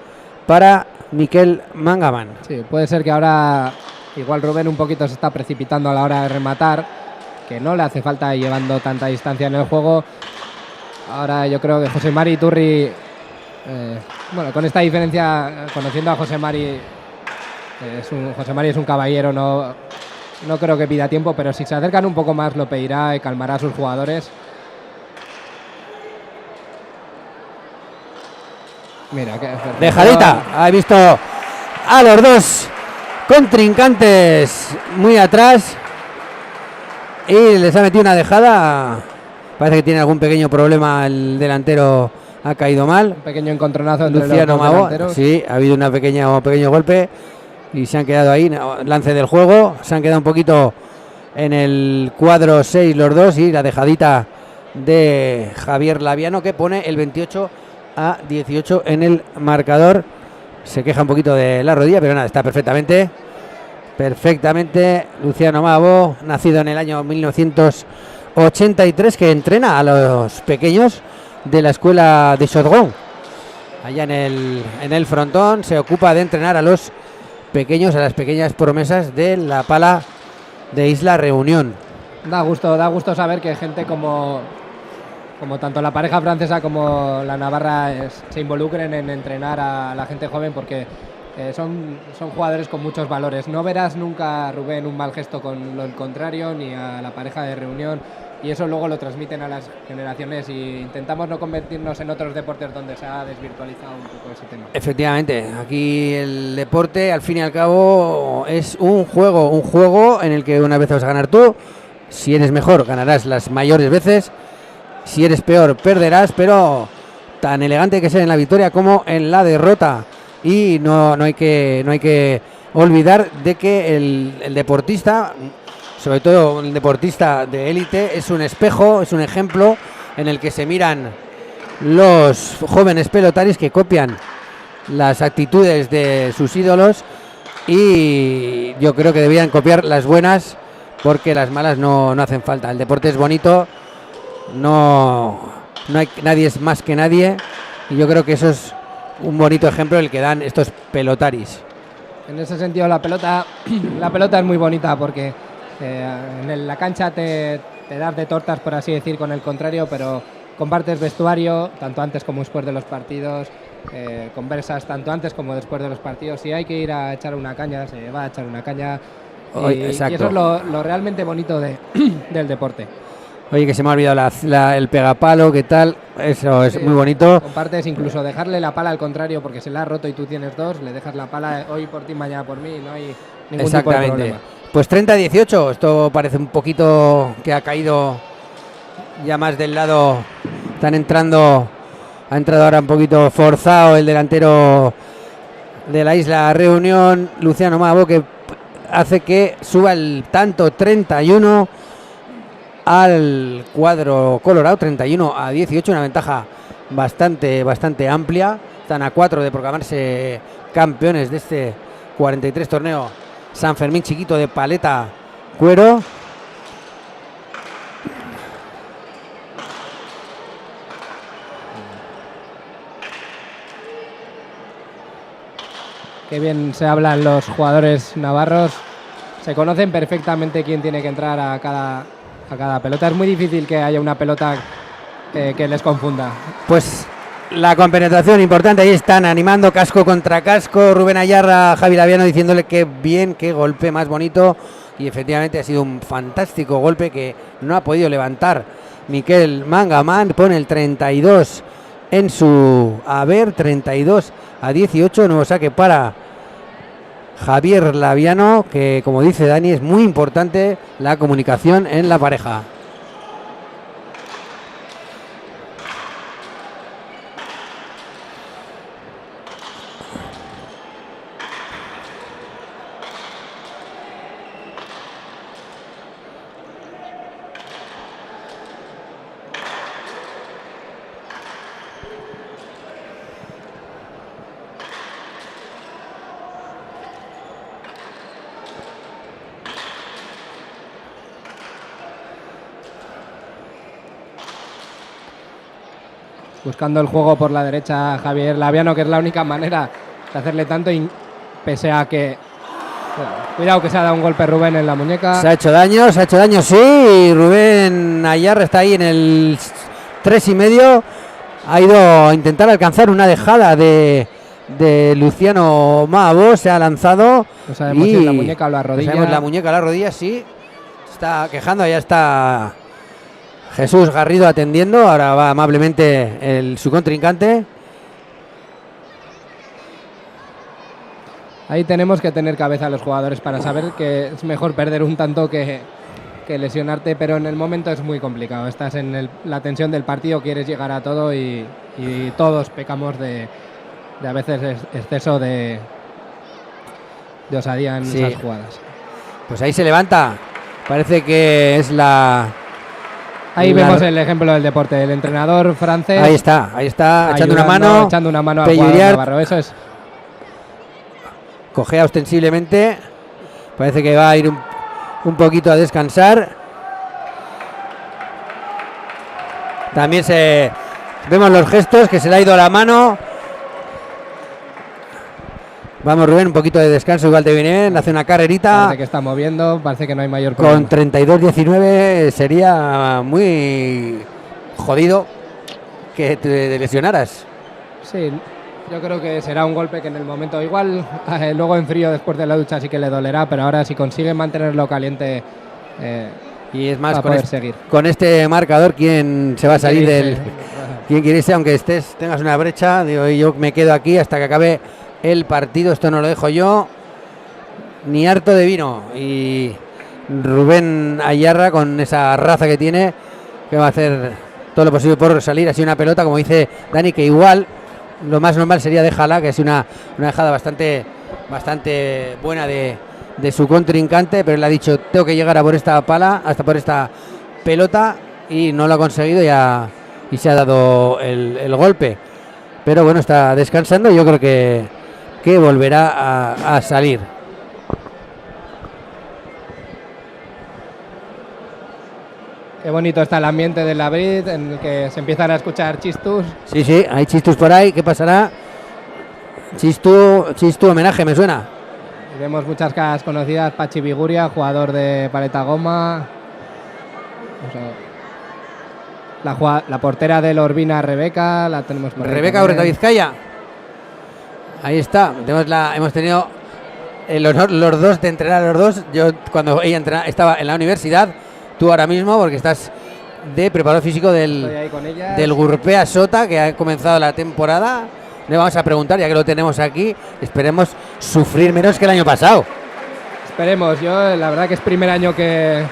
para Miquel Mangaman. Sí, puede ser que ahora igual Rubén un poquito se está precipitando a la hora de rematar, que no le hace falta llevando tanta distancia en el juego. Ahora yo creo que José Mari Iturri, bueno, con esta diferencia, conociendo a José Mari, José Mari es un caballero, no creo que pida tiempo, pero si se acercan un poco más lo pedirá y calmará a sus jugadores. Mira, que dejadita, ha visto a los dos contrincantes muy atrás y les ha metido una dejada. Parece que tiene algún pequeño problema, el delantero ha caído mal. Un pequeño encontronazo entre Luciano los dos Mabo, delanteros. sí, ha habido un pequeño golpe y se han quedado ahí, lance del juego, se han quedado un poquito en el cuadro 6 los dos, y la dejadita de Javier Laviano que pone el 28-18 en el marcador. Se queja un poquito de la rodilla, pero nada, está perfectamente. Luciano Mabo, nacido en el año 1983, que entrena a los pequeños de la escuela de Shotgun. Allá en el frontón se ocupa de entrenar a los pequeños, a las pequeñas promesas de la pala de Isla Reunión. Da gusto saber que gente como tanto la pareja francesa como la navarra se involucren en entrenar a la gente joven, porque son jugadores con muchos valores. No verás nunca, Rubén, un mal gesto con lo contrario, ni a la pareja de Reunión, y eso luego lo transmiten a las generaciones, y intentamos no convertirnos en otros deportes donde se ha desvirtualizado un poco ese tema. Efectivamente, aquí el deporte al fin y al cabo es un juego en el que unas veces vas a ganar tú. Si eres mejor ganarás las mayores veces, si eres peor perderás, pero tan elegante hay que ser en la victoria como en la derrota. Y no hay que olvidar de que el deportista, sobre todo el deportista de élite, es un espejo, es un ejemplo en el que se miran los jóvenes pelotaris que copian las actitudes de sus ídolos, y yo creo que debían copiar las buenas, porque las malas no hacen falta. El deporte es bonito, nadie es más que nadie, y yo creo que eso es un bonito ejemplo el que dan estos pelotaris. En ese sentido la pelota es muy bonita, porque en la cancha te das de tortas, por así decir, con el contrario, pero compartes vestuario tanto antes como después de los partidos, conversas tanto antes como después de los partidos. Si hay que ir a echar una caña, se va a echar una caña, y eso es lo realmente bonito del deporte. Oye, que se me ha olvidado el pegapalo, ¿qué tal? Eso es muy bonito. Compartes, incluso dejarle la pala al contrario, porque se la ha roto y tú tienes dos, le dejas la pala hoy por ti, mañana por mí, no hay ningún tipo de problema. Pues 30-18, esto parece un poquito que ha caído ya más del lado, ha entrado ahora un poquito forzado el delantero de la Isla Reunión, Luciano Mabo, que hace que suba el tanto 31 al cuadro colorado, 31-18, una ventaja bastante amplia. Están a 4 de proclamarse campeones de este 43 torneo San Fermín chiquito de paleta cuero. Qué bien se hablan los jugadores navarros, se conocen perfectamente quién tiene que entrar a cada pelota. Es muy difícil que haya una pelota que les confunda. Pues la compenetración importante, ahí están animando casco contra casco, Rubén Ayarra, Javi Laviano diciéndole que bien, qué golpe más bonito, y efectivamente ha sido un fantástico golpe que no ha podido levantar Miquel Mangamán. Pone el 32 en su haber, 32-18, nuevo saque para Javier Laviano, que como dice Dani es muy importante la comunicación en la pareja. Buscando el juego por la derecha Javier Laviano, que es la única manera de hacerle tanto, y pese a que... Cuidado que se ha dado un golpe Rubén en la muñeca. Se ha hecho daño, sí. Rubén Ayarra está ahí en el 3,5. Ha ido a intentar alcanzar una dejada de Luciano Maabo. Se ha lanzado. No sabemos si es la muñeca o la rodilla. No sabemos la muñeca o la rodilla, sí. Está quejando, allá está Jesús Garrido atendiendo. Ahora va amablemente su contrincante. Ahí tenemos que tener cabeza a los jugadores para saber que es mejor perder un tanto que lesionarte, pero en el momento es muy complicado. Estás en la tensión del partido, quieres llegar a todo y todos pecamos de a veces exceso de osadía en esas jugadas. Pues ahí se levanta. Parece que es Ahí vemos el ejemplo del deporte. El entrenador francés. Ahí está, echando una mano al jugador navarro. Eso es. Cojea ostensiblemente. Parece que va a ir un poquito a descansar. También vemos los gestos, que se le ha ido la mano. Vamos, Rubén, un poquito de descanso, igual te viene bien. Hace una carrerita. Parece que está moviendo, parece que no hay mayor problema. Con 32-19 sería muy jodido que te lesionaras. Sí, yo creo que será un golpe que en el momento igual, luego en frío después de la ducha sí que le dolerá, pero ahora si consigue mantenerlo caliente y es más, seguir. Con este marcador, ¿quién se va a salir del... ¿Quién quiere irse? Aunque tengas una brecha, digo, yo me quedo aquí hasta que acabe el partido, esto no lo dejo yo ni harto de vino. Y Rubén Ayarra, con esa raza que tiene, que va a hacer todo lo posible por salir así una pelota, como dice Dani, que igual lo más normal sería déjala, que es una dejada bastante buena de su contrincante, pero él ha dicho tengo que llegar a por esta pala, hasta por esta pelota, y no lo ha conseguido y se ha dado el golpe. Pero bueno, está descansando y yo creo que volverá a salir. Qué bonito está el ambiente del Labrit, en el que se empiezan a escuchar chistus. Sí, hay chistus por ahí. ¿Qué pasará? Chistu homenaje, me suena. Y vemos muchas caras conocidas. Pachi Viguria, jugador de Paleta Goma. La portera del Orbina, Rebeca, la tenemos por ahí. Rebeca Urreta Vizcaya. Ahí está. Hemos tenido el honor los dos de entrenar a los dos. Yo cuando ella estaba en la universidad, tú ahora mismo, porque estás de preparador físico del Gurpea Sota, que ha comenzado la temporada. Le vamos a preguntar, ya que lo tenemos aquí, esperemos sufrir menos que el año pasado. Esperemos, yo la verdad que es primer año que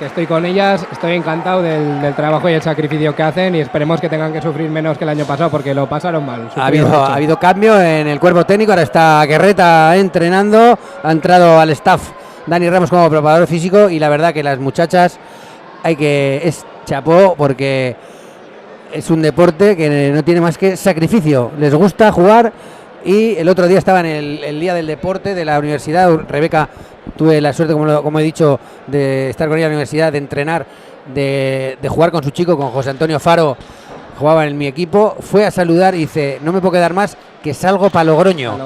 estoy con ellas, estoy encantado del trabajo y el sacrificio que hacen, y esperemos que tengan que sufrir menos que el año pasado, porque lo pasaron mal. Ha habido cambio en el cuerpo técnico, ahora está Guerreta entrenando, ha entrado al staff Dani Ramos como preparador físico, y la verdad que las muchachas es chapó, porque es un deporte que no tiene más que sacrificio, les gusta jugar. Y el otro día estaba en el día del deporte de la universidad. Rebeca, tuve la suerte, como he dicho, de estar con ella en la universidad, de entrenar, de jugar con su chico, con José Antonio Faro, jugaba en mi equipo. Fue a saludar y dice, no me puedo quedar más, que salgo para Logroño.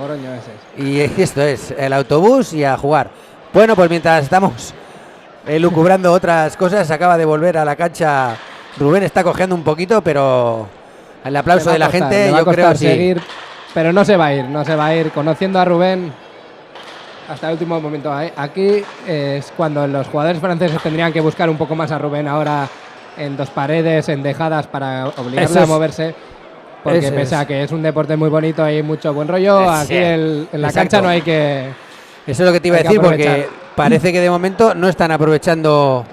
Y esto es, el autobús y a jugar. Bueno, pues mientras estamos lucubrando otras cosas, acaba de volver a la cancha. Rubén está cojeando un poquito, pero el aplauso de la gente, yo creo que seguir, pero no se va a ir, conociendo a Rubén hasta el último momento. Aquí es cuando los jugadores franceses tendrían que buscar un poco más a Rubén ahora en dos paredes, en dejadas, para obligarle a moverse, porque pese a que es un deporte muy bonito, hay mucho buen rollo, aquí en la cancha no hay que... Eso es lo que te iba a decir, porque parece que de momento no están aprovechando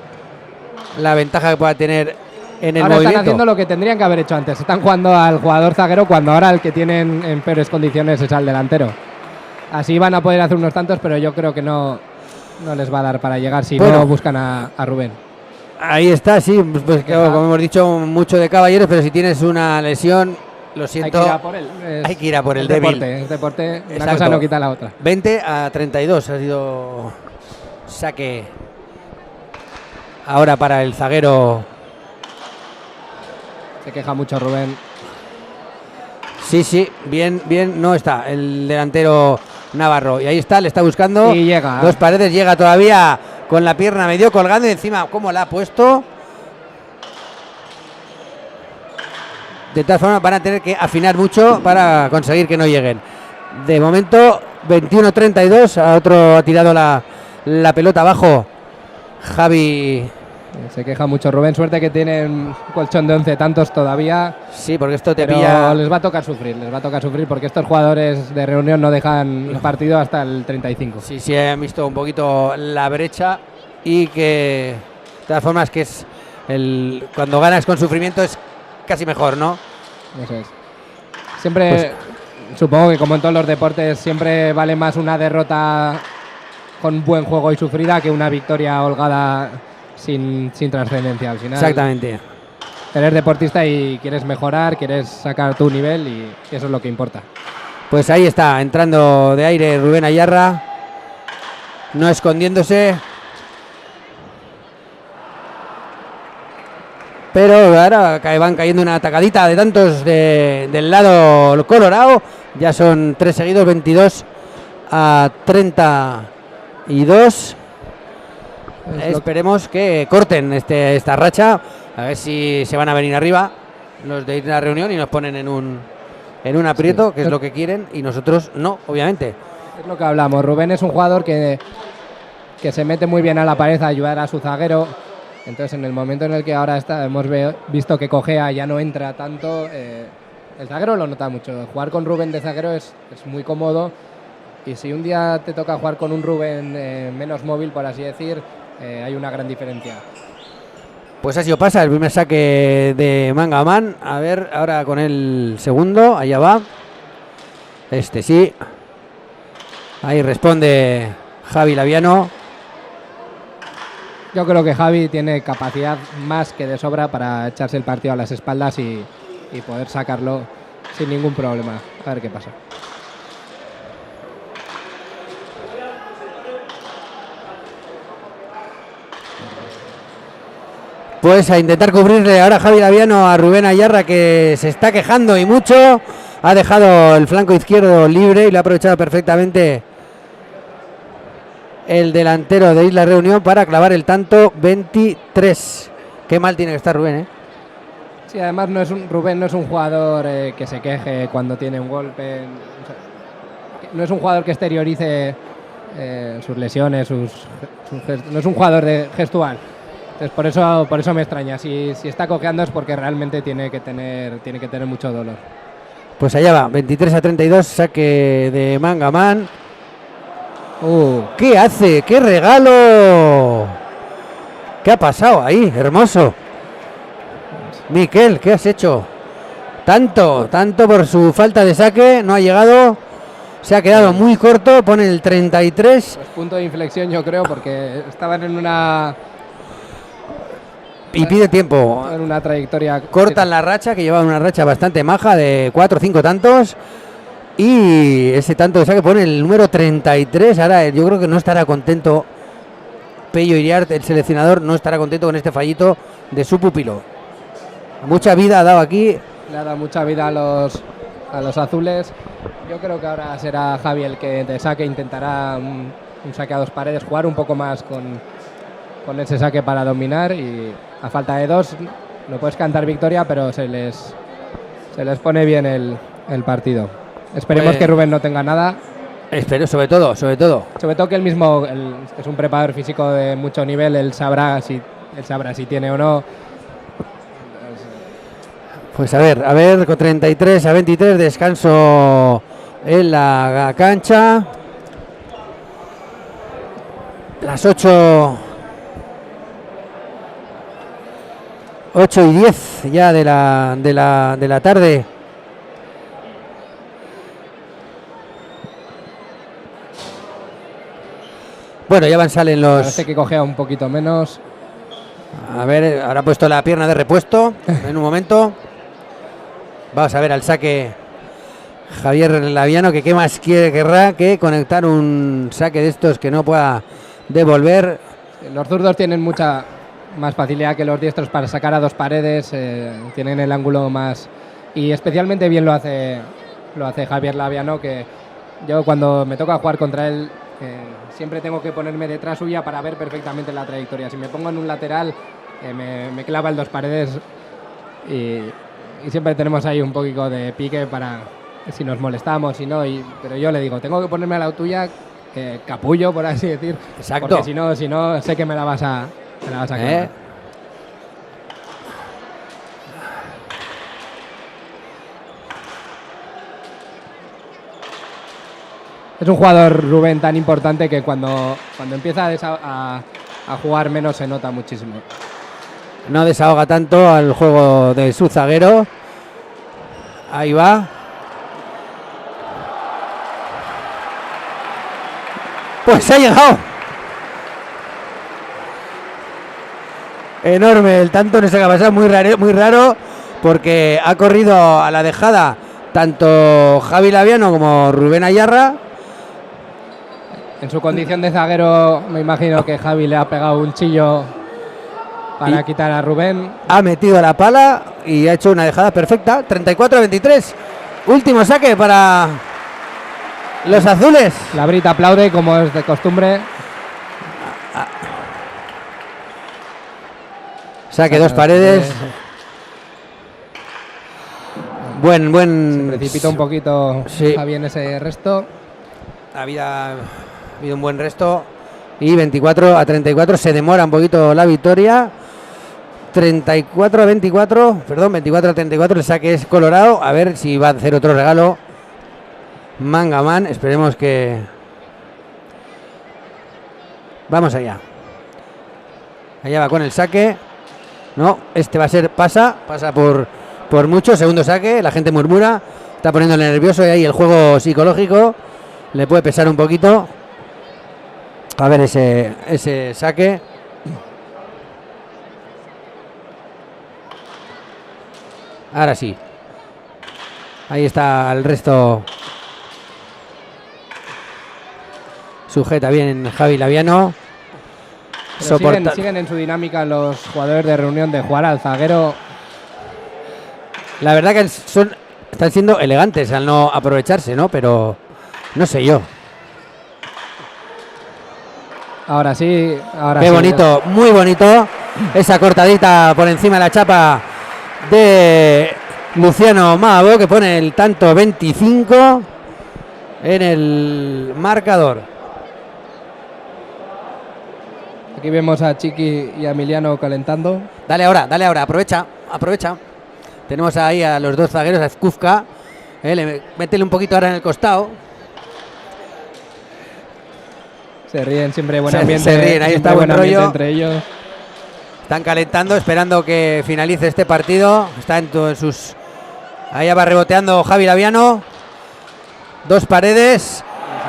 la ventaja que pueda tener en el ahora movimiento. Están haciendo lo que tendrían que haber hecho antes. Están jugando al jugador zaguero cuando ahora el que tienen en peores condiciones es al delantero. Así van a poder hacer unos tantos, pero yo creo que no les va a dar para llegar si no buscan a Rubén. Ahí está, sí, pues como hemos dicho, mucho de caballeros, pero si tienes una lesión, lo siento. Hay que ir a por él. Hay que ir a por el débil. Es deporte, una cosa no quita la otra. 20-32 ha sido saque ahora para el zaguero. Se queja mucho Rubén. Sí, bien, no está el delantero Navarro. Y ahí está, le está buscando. Y llega. Dos paredes, llega todavía con la pierna medio colgando y encima, ¿cómo la ha puesto? De todas formas, van a tener que afinar mucho para conseguir que no lleguen. De momento, 21-32. A otro ha tirado la pelota abajo. Javi. Se queja mucho Rubén. Suerte que tienen un colchón de 11 tantos todavía. Sí, porque esto te pero pilla. Les va a tocar sufrir porque estos jugadores de Reunión no dejan el partido hasta el 35. Sí, han visto un poquito la brecha y que de todas formas que es cuando ganas con sufrimiento es casi mejor, ¿no? Eso es. Siempre, supongo que como en todos los deportes, siempre vale más una derrota con buen juego y sufrida que una victoria holgada sin trascendencia. Al final, exactamente. Eres deportista y quieres mejorar, quieres sacar tu nivel y eso es lo que importa. Pues ahí está, entrando de aire Rubén Ayarra, no escondiéndose. Pero ahora van cayendo una atacadita de tantos del lado colorado. Ya son 3 seguidos, 22-32. Esperemos que corten esta racha. A ver si se van a venir arriba los de la Reunión y nos ponen en un aprieto, que es lo que quieren, y nosotros no, obviamente. Es lo que hablamos. Rubén es un jugador que se mete muy bien a la pared a ayudar a su zaguero. Entonces, en el momento en el que ahora hemos visto que cojea, ya no entra tanto, el zaguero lo nota mucho. Jugar con Rubén de zaguero es muy cómodo, y si un día te toca jugar con un Rubén menos móvil, por así decir, hay una gran diferencia. Pues así pasa, el primer saque de Mangaman. A ver, ahora con el segundo, allá va. Sí. Ahí responde Javi Laviano. Yo creo que Javi tiene capacidad más que de sobra para echarse el partido a las espaldas y poder sacarlo sin ningún problema. A ver qué pasa. Pues a intentar cubrirle ahora Javi Laviano a Rubén Ayarra, que se está quejando y mucho. Ha dejado el flanco izquierdo libre y lo ha aprovechado perfectamente el delantero de Isla Reunión para clavar el tanto. 23. Qué mal tiene que estar Rubén, ¿eh? Sí, además Rubén no es un jugador que se queje cuando tiene un golpe. No es un jugador que exteriorice sus lesiones, no es un jugador gestual. Entonces por eso me extraña. Si está cojeando es porque realmente tiene que tener mucho dolor. Pues allá va, 23-32, saque de Mangaman. ¿Qué hace? ¡Qué regalo! ¿Qué ha pasado ahí? Hermoso. Miquel, ¿qué has hecho? Tanto por su falta de saque, no ha llegado. Se ha quedado muy corto, pone el 33. Pues punto de inflexión, yo creo, porque estaban en una... Y pide tiempo. En una trayectoria... Cortan la racha, que lleva una racha bastante maja de 4 o 5 tantos. Y ese tanto de saque pone el número 33. Ahora yo creo que no estará contento Pello Iriart, el seleccionador, no estará contento con este fallito de su pupilo. Mucha vida ha dado aquí. Le ha dado mucha vida a los azules. Yo creo que ahora será Javi el que te saque, intentará un saque a dos paredes, jugar un poco más con ese saque para dominar, y a falta de 2 no puedes cantar victoria, pero se les Se les pone bien el partido. Esperemos Pues, que Rubén no tenga nada. Espero, sobre todo. Sobre todo que él mismo, es un preparador físico de mucho nivel, él sabrá si tiene o no. Pues a ver, con 33-23, descanso en la cancha. Las 8:10 ya de la tarde. Bueno, ya salen los... Parece que cogea un poquito menos. A ver, ahora ha puesto la pierna de repuesto en un momento. Vamos a ver al saque Javier Laviano, que qué más querrá que conectar un saque de estos que no pueda devolver. Los zurdos tienen mucha más facilidad que los diestros para sacar a dos paredes, tienen el ángulo más... Y especialmente bien lo hace Javier Laviano, que yo cuando me toca jugar contra él siempre tengo que ponerme detrás suya para ver perfectamente la trayectoria. Si me pongo en un lateral me clava el dos paredes y siempre tenemos ahí un poquito de pique para si nos molestamos, si no, pero yo le digo, tengo que ponerme a la tuya, capullo, por así decir. Exacto. Porque si no sé que me la vas a clavar. Es un jugador, Rubén, tan importante que cuando empieza a jugar menos se nota muchísimo. No desahoga tanto al juego de su zaguero. Ahí va. Pues ha llegado. Enorme el tanto, no sé qué ha pasado, muy raro, porque ha corrido a la dejada tanto Javi Laviano como Rubén Ayarra. En su condición de zaguero, me imagino que Javi le ha pegado un chillo para quitar a Rubén. Ha metido la pala y ha hecho una dejada perfecta. 34-23. Último saque para los azules. La Brita aplaude como es de costumbre. Saque dos paredes. Buen. Se precipita un poquito, sí. Javi, en ese resto. Ha habido un buen resto. Y 24-34. Se demora un poquito la victoria. 24-34. El saque es Colorado. A ver si va a hacer otro regalo Mangaman. Esperemos que... Vamos allá. Allá va con el saque. No, este va a ser... Pasa por mucho. Segundo saque. La gente murmura. Está poniéndole nervioso. Y ahí el juego psicológico le puede pesar un poquito. A ver ese saque. Ahora sí. Ahí está el resto. Sujeta bien Javi Laviano. Siguen en su dinámica los jugadores de reunión de jugar al zaguero. La verdad que están siendo elegantes al no aprovecharse, ¿no? Pero no sé yo. Ahora sí. Qué bonito, muy bonito. Esa cortadita por encima de la chapa de Luciano Maabo, que pone el tanto 25 en el marcador. Aquí vemos a Chiqui y a Emiliano calentando. Dale ahora, aprovecha. Tenemos ahí a los dos zagueros, a Skufka. Métele un poquito ahora en el costado. Se ríen, siempre buen ambiente. Se ríen, ahí está buen rollo entre ellos. Están calentando, esperando que finalice este partido. Está en sus... Ahí va reboteando Javi Laviano. Dos paredes.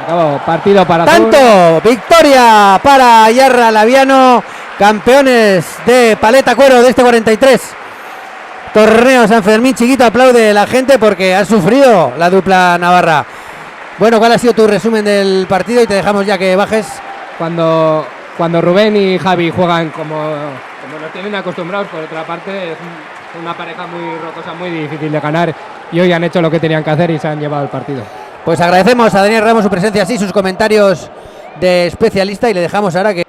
Acabó, partido para ¡Tanto! Azul. Victoria para Ayarra Laviano. Campeones de paleta cuero de este 43. Torneo San Fermín. Chiquito, aplaude la gente porque ha sufrido la dupla navarra. Bueno, ¿cuál ha sido tu resumen del partido? Y te dejamos ya que bajes. Cuando Rubén y Javi juegan como nos tienen acostumbrados, por otra parte, es una pareja muy rocosa, muy difícil de ganar. Y hoy han hecho lo que tenían que hacer y se han llevado el partido. Pues agradecemos a Daniel Ramos su presencia, así sus comentarios de especialista, y le dejamos ahora que